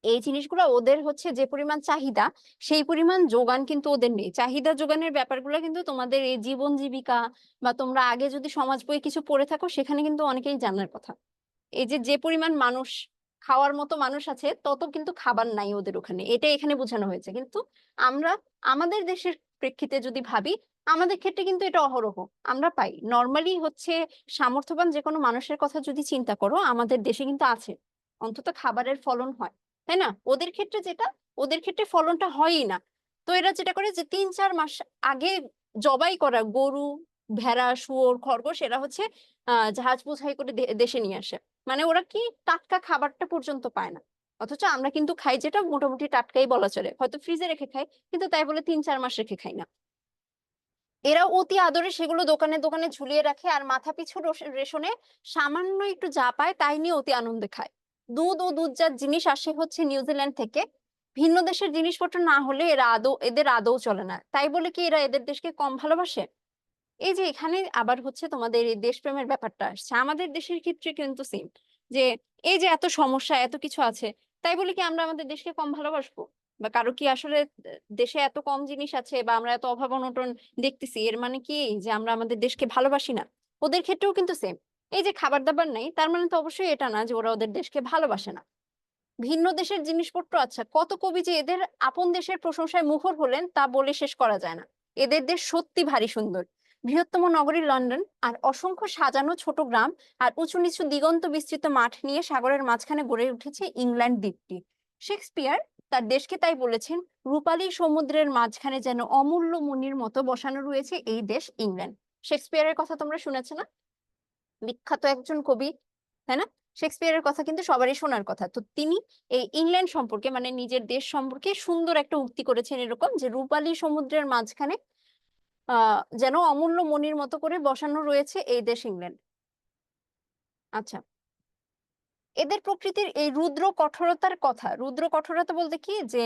এই জিনিসগুলো ওদের হচ্ছে যে পরিমাণ চাহিদা, সেই পরিমাণ যোগান কিন্তু ওদের নেই। চাহিদা যোগানের ব্যাপারগুলো কিন্তু তোমাদের এই জীবন জীবিকা বা তোমরা আগে যদি সমাজ বই কিছু পড়ে থাকো সেখানে কিন্তু অনেকেই জানার কথা। এই যে যে পরিমাণ মানুষ, খাওয়ার মতো মানুষ আছে তত কিন্তু খাবার নাই ওদের ওখানে, এটা এখানে বোঝানো হয়েছে। কিন্তু আমরা আমাদের দেশের প্রেক্ষিতে যদি ভাবি, আমাদের ক্ষেত্রে কিন্তু এটা অহরহ আমরা পাই। নর্মালি হচ্ছে সামর্থ্যবান যে কোনো মানুষের কথা যদি চিন্তা করো, আমাদের দেশে কিন্তু আছে, অন্তত খাবারের ফলন হয়, তাই না? ওদের ক্ষেত্রে যেটা, ওদের ক্ষেত্রে ফলনটা হয়ই না। তো এরা যেটা করে যে 3-4 মাস আগে জবাই করা গরু, ভেড়া, শুয়োর, খরগোশ এরা হচ্ছে জাহাজ বোঝাই করে দেশে নিয়ে আসে। মানে ওরা কি টাটকা খাবারটা পর্যন্ত পায় না। অথচ আমরা কিন্তু খাই যেটা মোটামুটি টাটকাই বলা চলে, হয়তো ফ্রিজে রেখে খাই, কিন্তু তাই বলে 3-4 মাস রেখে খাই না। এরা অতি আদরে সেগুলো দোকানে দোকানে ঝুলিয়ে রাখে, আর মাথা পিছু রেশনে সামান্য একটু যা পায় তাই নিয়ে অতি আনন্দে খায়। দুধ ও দুধজাত জিনিস আসে হচ্ছে নিউজিল্যান্ড থেকে। ভিন্ন দেশের জিনিসপত্র না হলে এদের আদৌ চলে না। তাই বলে কি এরা এদের দেশকে কম ভালোবাসে? এই যে এখানে আবার হচ্ছে তোমাদের এই দেশপ্রেমের ব্যাপারটা আসছে। আমাদের দেশের ক্ষেত্রে কিন্তু সেম, যে এই যে এত সমস্যা এত কিছু আছে, তাই বলে কি আমরা আমাদের দেশকে কম ভালোবাসবো? বা কারো কি আসলে দেশে এত কম জিনিস আছে বা আমরা এত অভাব অনটন দেখতেছি, এর মানে কি যে আমরা আমাদের দেশকে ভালোবাসি না? ওদের ক্ষেত্রেও কিন্তু সেম। এই যে খাবার দাবার নেই, তার মানে তো অবশ্যই এটা না যে ওরা ওদের দেশকে ভালোবাসে না। ভিন্ন দেশের জিনিসপত্র, আচ্ছা কত কবি যে এদের আপন দেশের প্রশংসায় মুখর হলেন তা বলে শেষ করা যায় না। এদের দেশ সত্যি ভারী সুন্দর। বৃহত্তম নগরী লন্ডন, আর অসংখ্য সাজানো ছোট গ্রাম, আর উঁচু নিচু দিগন্ত বিস্তৃত মাঠ নিয়ে সাগরের মাঝখানে গড়ে উঠেছে ইংল্যান্ড দ্বীপটি। শেক্সপিয়ার তার দেশকে তাই বলেছেন, রূপালী সমুদ্রের মাঝখানে যেন অমূল্য মণির মতো বসানো রয়েছে এই দেশ ইংল্যান্ড। শেক্সপিয়ারের কথা তোমরা শুনেছো না? বিখ্যাত একজন কবি, তাই না? শেক্সপিয়ারের কথা কিন্তু সবারই শোনার কথা। তো তিনি এই ইংল্যান্ড সম্পর্কে মানে নিজের দেশ সম্পর্কে সুন্দর একটা উক্তি করেছেন এরকম, যে রূপালী সমুদ্রের মাঝখানে যেন অমূল্য মণির মতো করে বসানো রয়েছে এই দেশ ইংল্যান্ড। আচ্ছা, এদের প্রকৃতির এই রুদ্র কঠোরতার কথা, রুদ্র কঠোরতা বলতে কি, যে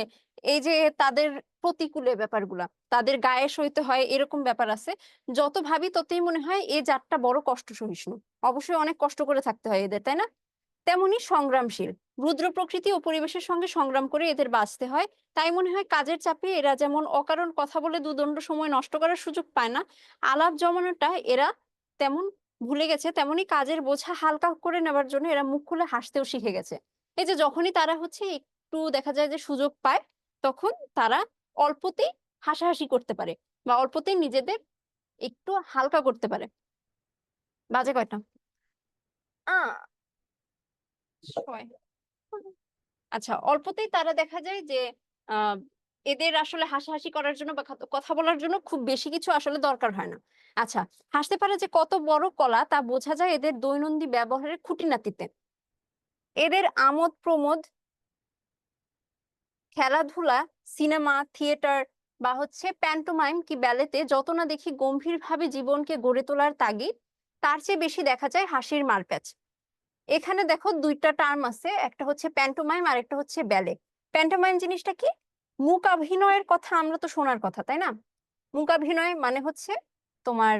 এই যে তাদের প্রতিকূলে ব্যাপারগুলা তাদের গায়ে সইতে হয় এরকম ব্যাপার আছে। যত ভাবি ততই মনে হয় এই জাতটা বড় কষ্ট সহিষ্ণু। অবশ্যই অনেক কষ্ট করে থাকতে হয় এদের, তাই না? তেমনি সংগ্রামশীল। রুদ্র প্রকৃতি ও পরিবেশের সঙ্গে সংগ্রাম করে এদের বাঁচতে হয়। তাই মনে হয় কাজের চাপে এরা যেমন অকারণ কথা বলে দুদণ্ড সময় নষ্ট করার সুযোগ পায় না, আলাপ জমানোটা এরা তেমন ভুলে গেছে, তেমনি কাজের বোঝা হালকা করে নেবার জন্য এরা মুখ খুলে হাসতেও শিখে গেছে। এই যে যখনই তারা হচ্ছে একটু দেখা যায় যে সুযোগ পায়, তখন তারা অল্পতেই হাসাহাসি করতে পারে বা অল্পতেই নিজেদের একটু হালকা করতে পারে। বাজে কয়টা? ছয়। আচ্ছা, অল্পতেই তারা দেখা যায় যে আহ এদের আসলে হাসাহাসি করার জন্য বা কথা বলার জন্য খুব বেশি কিছু আসলে দরকার হয় না। আচ্ছা, হাসতে পারে যে কত বড় কলা তা বোঝা যায় এদের দৈনন্দিন ব্যবহারের খুঁটিনাটিতে। এদের আমোদ প্রমোদ, খেলাধুলা, সিনেমা, থিয়েটার বা হচ্ছে প্যান্টোমাইম কি ব্যালেতে যত না দেখি গম্ভীরভাবে জীবনকে গড়ে তোলার তাগিদ, তার চেয়ে বেশি দেখা যায় হাসির মারপ্যাচ। এখানে দেখো দুইটা টার্ম আছে, একটা হচ্ছে প্যান্টোমাইম আর একটা হচ্ছে ব্যালে। প্যান্টোমাইম জিনিসটা কি? মূকাভিনয়ের কথা আমরা তো শোনার কথা, তাই না? মূকাভিনয় মানে হচ্ছে তোমার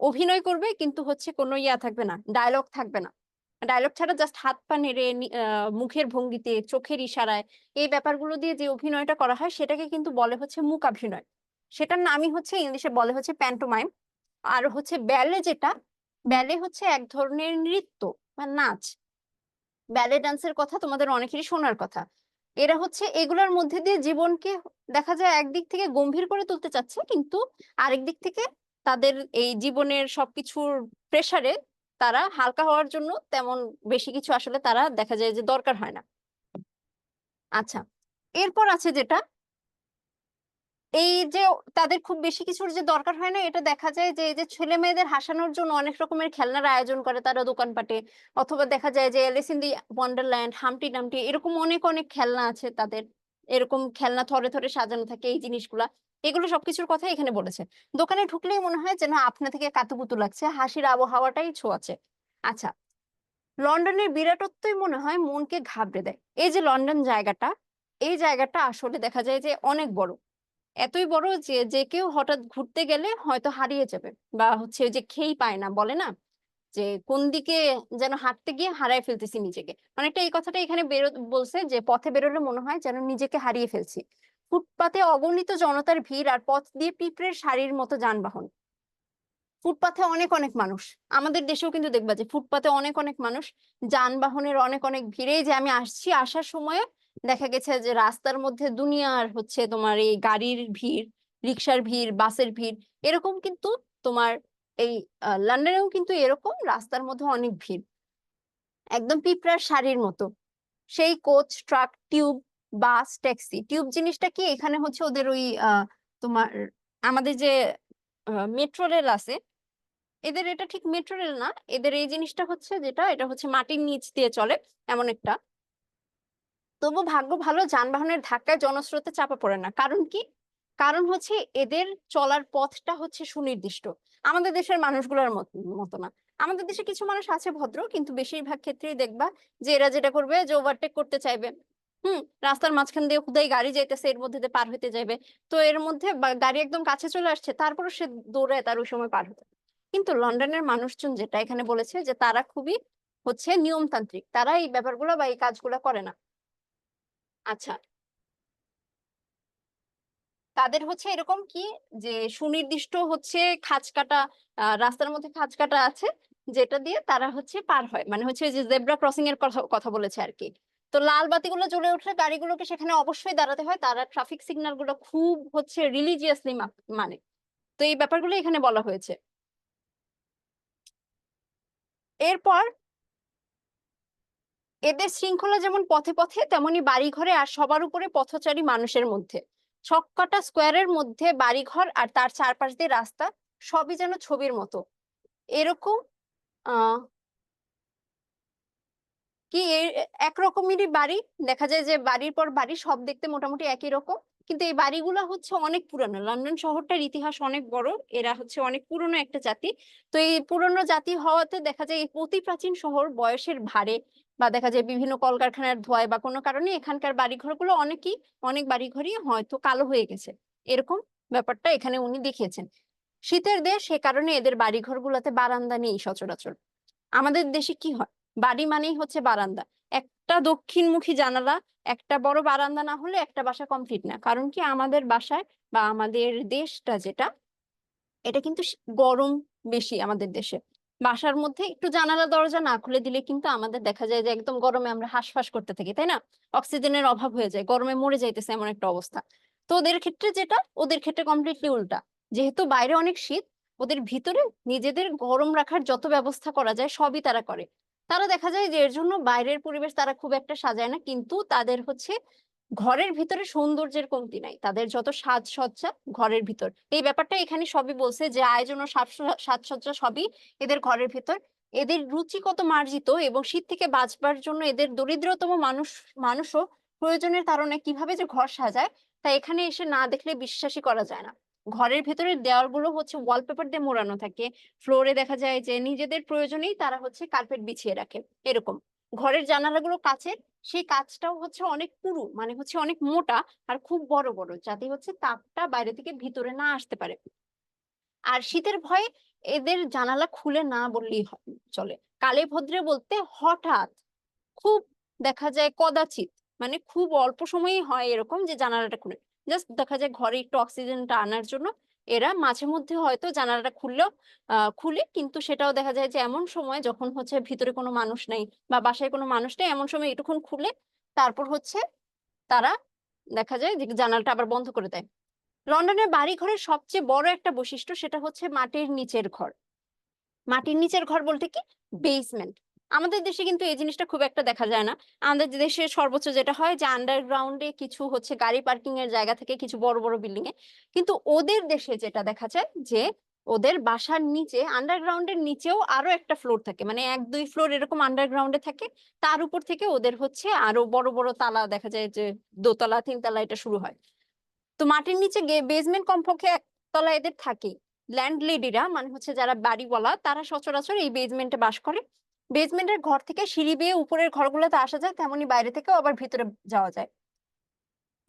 অভিনয় করবে কিন্তু হচ্ছে কোনো ইয়া থাকবে না, ডায়লগ থাকবে না। ডায়লগ ছাড়া জাস্ট হাত পা নেড়ে মুখের ভঙ্গিতে চোখের ইশারায় এই ব্যাপারগুলো দিয়ে যে অভিনয়টা করা হয় সেটাকে কিন্তু বলে হচ্ছে মূকাভিনয়। সেটার নামই হচ্ছে ইংলিশে বলে হচ্ছে প্যান্টোমাইম। আর হচ্ছে ব্যালে যেটা, ব্যালে হচ্ছে এক ধরনের নৃত্য বা নাচ। ব্যালে ডান্সের কথা তোমাদের অনেকেরই শোনার কথা। এরা হচ্ছে এগুলোর মধ্যে দিয়ে জীবনকে দেখা যায় একদিক থেকে গম্ভীর করে তুলতে চাচ্ছে, কিন্তু আরেক দিক থেকে তাদের এই জীবনের সবকিছুর প্রেসারে তারা হালকা হওয়ার জন্য তেমন বেশি কিছু আসলে তারা দেখা যায় যে দরকার হয় না। আচ্ছা, এরপর আছে যেটা, এই যে তাদের খুব বেশি কিছুর যে দরকার হয় না, এটা দেখা যায় যে এই যে ছেলে মেয়েদের হাসানোর জন্য অনেক রকমের খেলনার আয়োজন করে তারা দোকানপাটে। অথবা দেখা যায় যে Alice in the Wonderland, Humpty Dumpty, এরকম অনেক অনেক খেলনা আছে তাদের। এরকম খেলনা থরে থরে সাজানো থাকে এই জিনিসগুলা। এগুলো সবকিছুর কথা এখানে বলেছে। দোকানে ঢুকলেই মনে হয় যেন আপনা থেকে কাতুকুতু লাগছে, হাসির আবহাওয়াটাই ছোঁয়াছে। আচ্ছা, লন্ডনের বিরাটত্বই মনে হয় মনকে ঘাবড়ে দেয়। এই যে লন্ডন জায়গাটা, এই জায়গাটা আসলে দেখা যায় যে অনেক বড়। এতই বড় যে যে কেউ হঠাৎ ঘুরতে গেলে হয়তো হারিয়ে যাবে, বা হচ্ছে ওই যে খেই পায় না বলে না, যে কোন দিকে যেন হাঁটতে গিয়ে হারায় ফেলতেছি নিজেকে, অনেকটা এই কথাটা এখানে বলছে যে পথে বেরোলে মনে হয় যেন নিজেকে হারিয়ে ফেলছি। ফুটপাতে অগণিত জনতার ভিড় আর পথ দিয়ে পিঁপড়ের সারির মতো যানবাহন। ফুটপাথে অনেক অনেক মানুষ, আমাদের দেশেও কিন্তু দেখবা যে ফুটপাতে অনেক অনেক মানুষ, যানবাহনের অনেক অনেক ভিড়ে, যে আমি আসছি আসার সময় দেখা গেছে যে রাস্তার মধ্যে দুনিয়ার হচ্ছে তোমার এই গাড়ির ভিড়, রিক্সার ভিড়, বাসের ভিড়, এরকম কিন্তু তোমার এই লন্ডনেও কিন্তু এরকম রাস্তার মধ্যে অনেক ভিড়, একদম পিঁপড়ার সারির মতো। সেই কোচ, ট্রাক, টিউব, বাস, ট্যাক্সি। টিউব জিনিসটা কি, এখানে হচ্ছে ওদের ওই তোমার আমাদের যে মেট্রো রেল আছে, এদের এটা ঠিক মেট্রো রেল না, এদের এই জিনিসটা হচ্ছে যেটা, এটা হচ্ছে মাটির নিচ দিয়ে চলে এমন একটা। তবু ভাগ্য ভালো যানবাহনের ধাক্কায় জনস্রোতে চাপা পড়ে না। কারণ কি? কারণ হচ্ছে এদের চলার পথটা হচ্ছে সুনির্দিষ্ট। আমাদের দেশের মানুষগুলোর মতো না। আমাদের দেশে কিছু মানুষ আছে ভদ্র, কিন্তু বেশিরভাগ ক্ষেত্রেই দেখবা যে এরা যেটা করবে যে ওভারটেক করতে চাইবে। রাস্তার মাঝখান দিয়ে খুদাই গাড়ি যাইতেছে, এর মধ্যে দিয়ে পার হইতে যাবে। তো এর মধ্যে গাড়ি একদম কাছে চলে আসছে, তারপর সে দৌড়ায় তার ওই সময় পার হতে। কিন্তু লন্ডনের মানুষজন যেটা এখানে বলেছে যে তারা খুবই হচ্ছে নিয়মতান্ত্রিক, তারা এই ব্যাপারগুলো বা এই কাজগুলো করে না। আচ্ছা, তাদের হচ্ছে এরকম কি, যে সুনির্দিষ্ট হচ্ছে খাঁজ কাটা রাস্তার মধ্যে খাঁজ কাটা আছে, যেটা দিয়ে তারা হচ্ছে পার হয়, মানে হচ্ছে যে জেব্রা ক্রসিং এর কথা কথা বলেছে আর কি। তো লাল বাতিগুলো জ্বলে উঠলে গাড়িগুলোকে সেখানে অবশ্যই দাঁড়াতে হয়, তারা ট্রাফিক সিগন্যাল গুলো খুব হচ্ছে রিলিজিয়াসলি মানে। তো এই ব্যাপারগুলো এখানে বলা হয়েছে। এরপর এদের শৃঙ্খলা যেমন পথে পথে, তেমনি বাড়ি ঘরে আর সবার উপরে পথচারী মানুষের মধ্যে। ছক্কাটা স্কোয়ারের মধ্যে বাড়িঘর আর তার চারপাশ দিয়ে রাস্তা, সবই যেন ছবির মতো এরকম। আহ কি একরকমেরই বাড়ি, দেখা যায় যে বাড়ির পর বাড়ি সব দেখতে মোটামুটি একই রকম, কিন্তু এই বাড়িগুলো হচ্ছে অনেক পুরানো। লন্ডন শহরটার ইতিহাস অনেক বড়, এরা হচ্ছে অনেক পুরনো একটা জাতি। তো এই পুরনো জাতি হওয়াতে দেখা যায় এই অতি প্রাচীন শহর বয়সের ভারে, বা দেখা যায় বিভিন্ন কলকারখানার ধোঁয়ায় বা কোনো কারণে এখানকার বাড়িঘরগুলো অনেক বাড়িঘরই হয়তো কালো হয়ে গেছে, এরকম ব্যাপারটা এখানে উনি দেখিয়েছেন। শীতের দেশ, সে কারণে এদের বাড়িঘরগুলোতে বারান্দা নেই সচরাচর। আমাদের দেশে কি হয়, বাড়ি মানেই হচ্ছে বারান্দা, একটা দক্ষিণমুখী জানালা, একটা বড় বারান্দা না হলে একটা বাসা কমপ্লিট না। কারণ কি, আমাদের বাসায় বা আমাদের দেশটা যেটা, এটা কিন্তু গরম বেশি আমাদের দেশে। বাসার মধ্যে একটু জানালা দরজা না খুলে দিলে কিন্তু আমাদের দেখা যায় যে একদম গরমে আমরা হাঁসফাঁস করতে থাকি, তাই না? অক্সিজেনের অভাব হয়ে যায়, গরমে মরে যাইতেছে এমন একটা অবস্থা। তো ওদের ক্ষেত্রে যেটা, ওদের ক্ষেত্রে কমপ্লিটলি উল্টা। যেহেতু বাইরে অনেক শীত, ওদের ভিতরে নিজেদের গরম রাখার যত ব্যবস্থা করা যায় সবই তারা করে। তারা দেখা যায় যে এর জন্য বাইরের পরিবেশ তারা খুব একটা সাজায় না, কিন্তু তাদের হচ্ছে ঘরের ভিতরে সৌন্দর্যের কমতি নাই, তাদের যত সাজসজ্জা ঘরের ভিতর। এই ব্যাপারটা এখানে সবই বলছে যে আয়োজন ও সাজসজ্জা সবই এদের ঘরের ভিতর। এদের রুচি কত মার্জিত, এবং শীত থেকে বাঁচবার জন্য এদের দরিদ্রতম মানুষও প্রয়োজনের কারণে কিভাবে যে ঘর সাজায়, তা এখানে এসে না দেখলে বিশ্বাসই করা যায় না। ঘরের ভেতরের দেওয়ালগুলো হচ্ছে ওয়ালপেপার দিয়ে মোড়ানো থাকে, ফ্লোরে দেখা যায় যে নিজেদের প্রয়োজনেই তারা হচ্ছে কার্পেট বিছিয়ে রাখে এরকম। ঘরের জানালাগুলো কাচের, সেই কাঁচটাও হচ্ছে অনেক পুরু, মানে হচ্ছে অনেক মোটা আর খুব বড় বড়, যাতে হচ্ছে তাপটা বাইরে থেকে ভিতরে না আসতে পারে। আর শীতের ভয়ে এদের জানালা খুলে না বললেই চলে। কালে ভদ্রে বলতে হঠাৎ, খুব দেখা যায় কদাচিৎ, মানে খুব অল্প সময়ই হয় এরকম যে জানালাটা খুলে, জাস্ট দেখা যায় ঘরে একটু অক্সিজেনটা আনার জন্য এরা মাঝে মধ্যে হয়তো জানালাটা খুললেও খুলে, কিন্তু সেটাও দেখা যায় যে এমন সময় যখন হচ্ছে ভিতরে কোনো মানুষ নেই বা বাসায় কোনো মানুষ নেই, এমন সময় একটুক্ষণ খুলে তারপর হচ্ছে তারা দেখা যায় যে জানালাটা আবার বন্ধ করে দেয়। লন্ডনের বাড়ি ঘরের সবচেয়ে বড় একটা বৈশিষ্ট্য সেটা হচ্ছে মাটির নিচের ঘর। মাটির নিচের ঘর বলতে কি, বেসমেন্ট। আমাদের দেশে কিন্তু এই জিনিসটা খুব একটা দেখা যায় না। আমাদের দেশে সর্বোচ্চ যেটা হয় যে আন্ডারগ্রাউন্ডে কিছু হচ্ছে গাড়ি পার্কিং এর জায়গা থেকে কিছু বড় বড় বিল্ডিং এ, কিন্তু ওদের দেশে যেটা দেখা যায় যে ওদের বাসার নিচে আন্ডারগ্রাউন্ডের নিচেও আরো একটা ফ্লোর থাকে, মানে এক দুই ফ্লোর এরকম আন্ডারগ্রাউন্ডে থাকে। তার উপর থেকে ওদের হচ্ছে আরো বড় বড় তালা, দেখা যায় যে দোতলা তিনতলা এটা শুরু হয়। তো মাটির নিচে বেসমেন্ট কমপক্ষে একতলা এদের থাকেই। ল্যান্ডলেডিরা, মানে হচ্ছে যারা বাড়িওয়ালা, তারা সচরাচর এই বেসমেন্টে বাস করে। বেসমেন্টের ঘর থেকে সিঁড়ি বেয়ে উপরের ঘরগুলোতে আসা যায়, তেমনি বাইরে থেকেও আবার ভিতরে যাওয়া যায়।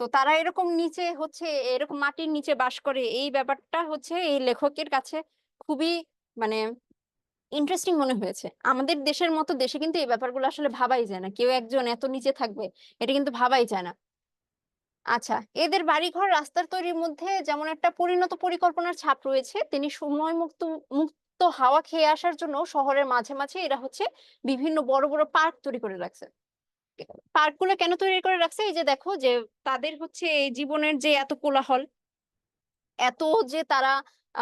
তো তারা এরকম নিচে হচ্ছে এরকম মাটির নিচে বাস করে, এই ব্যাপারটা হচ্ছে এই লেখকের কাছে খুবই মানে ইন্টারেস্টিং মনে হয়েছে। আমাদের দেশের মতো দেশে কিন্তু এই ব্যাপারগুলো আসলে ভাবাই যায় না, কেউ একজন এত নিচে থাকবে এটা কিন্তু ভাবাই যায় না। আচ্ছা, এদের বাড়িঘর রাস্তার তৈরির মধ্যে যেমন একটা পরিণত পরিকল্পনার ছাপ রয়েছে, তিনি সময় মুক্ত মুক্ত হাওয়া খেয়ে আসার জন্য শহরের মাঝে মাঝে এরা হচ্ছে বিভিন্ন বড় বড় পার্ক তৈরি করে রাখছে। পার্ক গুলো কেন তৈরি করে রাখছে, এই যে দেখো যে তাদের হচ্ছে এই জীবনের যে এত কোলাহল, এত যে তারা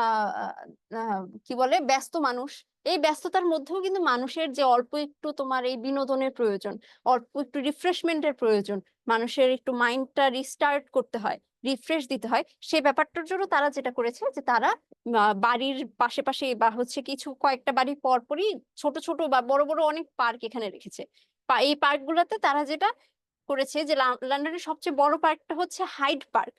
আহ কি বলে ব্যস্ত মানুষ, এই ব্যস্ততার মধ্যেও কিন্তু মানুষের যে অল্প একটু তোমার এই বিনোদনের প্রয়োজন, অল্প একটু রিফ্রেশমেন্টের প্রয়োজন, মানুষের একটু মাইন্ডটা রিস্টার্ট করতে হয়, রিফ্রেশ দিতে হয়, সেই ব্যাপারটার জন্য তারা যেটা করেছে যে তারা বাড়ির পাশে পাশে বা হচ্ছে কিছু কয়েকটা বাড়ি পর পরই ছোট ছোট বা বড় বড় অনেক পার্ক এখানে রেখেছে। এই পার্ক গুলাতে তারা যেটা করেছে যে লন্ডনের সবচেয়ে বড় পার্কটা হচ্ছে হাইড পার্ক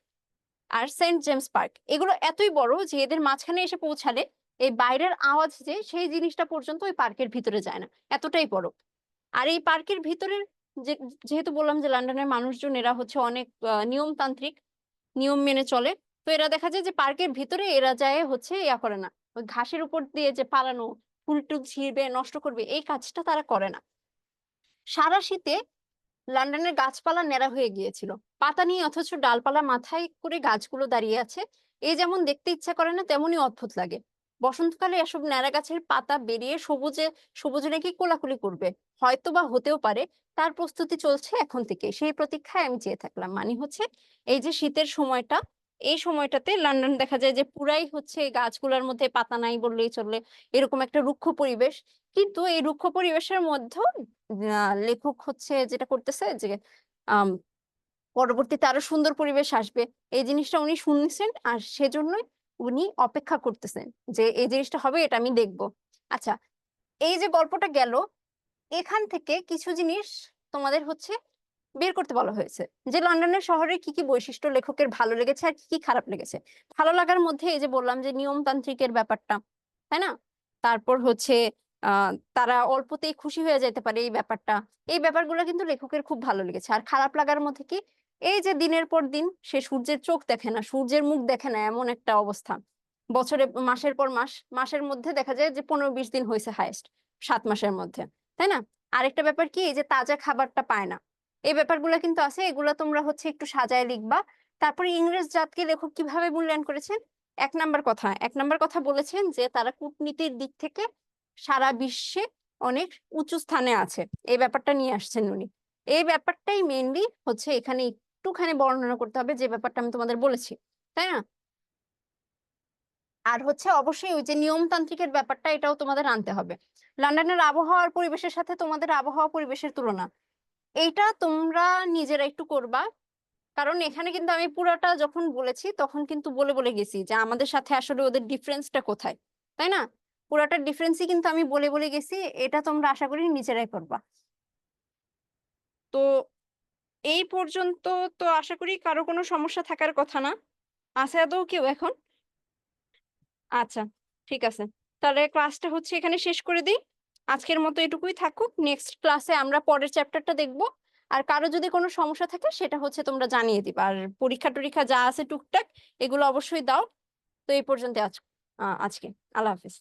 আর সেন্ট জেমস পার্ক। এগুলো এতই বড় যে এদের মাঝখানে এসে পৌঁছালে এই বাইরের আওয়াজ যে সেই জিনিসটা পর্যন্ত ওই পার্কের ভিতরে যায় না, এতটাই বড়। আর এই পার্কের ভিতরের যে, যেহেতু বললাম যে লন্ডনের মানুষজন এরা হচ্ছে অনেক নিয়মতান্ত্রিক, নিয়ম মেনে চলে, তো এরা দেখা যায় যে পার্কের ভিতরে এরা যায় হচ্ছে ইয়া করে না, ওই ঘাসের উপর দিয়ে যে পালানো, ফুল টুল ছিঁড়বে নষ্ট করবে এই কাজটা তারা করে না। সারা শীতে লন্ডনের গাছপালা ন্যাড়া হয়ে গিয়েছিল, পাতা নিয়ে অথচ ডালপালা মাথায় করে গাছগুলো দাঁড়িয়ে আছে। এই যেমন দেখতে ইচ্ছা করে না তেমনই অদ্ভুত লাগে। বসন্তকালে এসব ন্যাড়া গাছের পাতা বেরিয়ে সবুজে সবুজে নাকি কোলাকুলি করবে, হয়তো বা হতেও পারে। তার প্রস্তুতি চলছে এখন থেকে, সেই প্রতীক্ষায় আমি চেয়ে থাকলাম। মানে হচ্ছে এই যে শীতের সময়টা, এই সময়টাতে লন্ডন দেখা যায় যে পুরাই হচ্ছে গাছগুলোর মধ্যে পাতা নাই বললেই চলে, এরকম একটা রুক্ষ পরিবেশ। কিন্তু এই রুক্ষ পরিবেশের মধ্যেও লেখক হচ্ছে যেটা করতেছে যে আম, পরবর্তীতে আরো সুন্দর পরিবেশ আসবে, এই জিনিসটা উনি শুনছেন আর সেজন্যই উনি অপেক্ষা করতেছেন যে এই জিনিসটা হবে, এটা আমি দেখবো। আচ্ছা, এই যে গল্পটা গেল, এখান থেকে কিছু জিনিস তোমাদের হচ্ছে বের করতে বলা হয়েছে যে লন্ডনের শহরের কি কি বৈশিষ্ট্য লেখকের ভালো লেগেছে আর কি কি খারাপ লেগেছে। ভালো লাগার মধ্যে এই যে বললাম যে নিয়মতান্ত্রিকের ব্যাপারটা, তাই না? তারপর হচ্ছে তারা অল্পতেই খুশি হয়ে যেতে পারে, এই ব্যাপারটা, এই ব্যাপারগুলো কিন্তু লেখকের খুব ভালো লেগেছে। আর খারাপ লাগার মধ্যে কি, এই যে দিনের পর দিন সে সূর্যের চোখ দেখে না, সূর্যের মুখ দেখে না, এমন একটা অবস্থা। বছরে মাসের পর মাস, মাসের মধ্যে দেখা যায় যে 15-20 দিন হয়েছে হায়েস্ট 7 মাসের মধ্যে, তাই না? আরেকটা ব্যাপার কি, এই যে তাজা খাবারটা পায় না, এই ব্যাপারগুলো কিন্তু আছে, এগুলো তোমরা হচ্ছে একটু সাজায় লিখবা। তারপরে ইংরেজ জাতকে লেখক কিভাবে মূল্যায়ন করেছেন, 1 নাম্বার কথা বলেছেন যে তারা কূটনীতির দিক থেকে সারা বিশ্বে অনেক উঁচু স্থানে আছে, এই ব্যাপারটা নিয়ে আসছেন উনি। এই ব্যাপারটাই মেইনলি হচ্ছে এখানে একটুখানি বর্ণনা করতে হবে, যে ব্যাপারটা আমি তোমাদের বলেছি, তাই না? আর হচ্ছে অবশ্যই ওই যে নিয়মতান্ত্রিকের ব্যাপারটা, এটাও তোমাদের আনতে হবে। লন্ডনের আবহাওয়ার পরিবেশের সাথে তোমাদের আবহাওয়া পরিবেশের তুলনা, এইটা তোমরা নিজেরা একটু করবা। কারণ এখানে কিন্তু আমি পুরাটা যখন বলেছি তখন কিন্তু বলে বলে গেছি যে আমাদের সাথে আসলে ওদের ডিফারেন্সটা কোথায়, তাই না? পুরাটা ডিফারেন্সই কিন্তু আমি বলে বলে গেছি, এটা তোমরা আশা করি নিজেরাই করবা। তো এই পর্যন্ত তো আশা করি কারো কোনো সমস্যা থাকার কথা না। আছে আদৌ কেউ এখন? আচ্ছা, ঠিক আছে, তাহলে ক্লাসটা হচ্ছে এখানে শেষ করে দিই। আজকের মতো এটুকুই থাকুক, নেক্সট ক্লাসে আমরা পরের চ্যাপ্টারটা দেখবো। আর কারো যদি কোনো সমস্যা থাকে সেটা হচ্ছে তোমরা জানিয়ে দিবা। আর পরীক্ষা টরীক্ষা যা আছে টুকটাক এগুলো অবশ্যই দাও। তো এই পর্যন্ত আজকে আল্লাহ হাফিজ।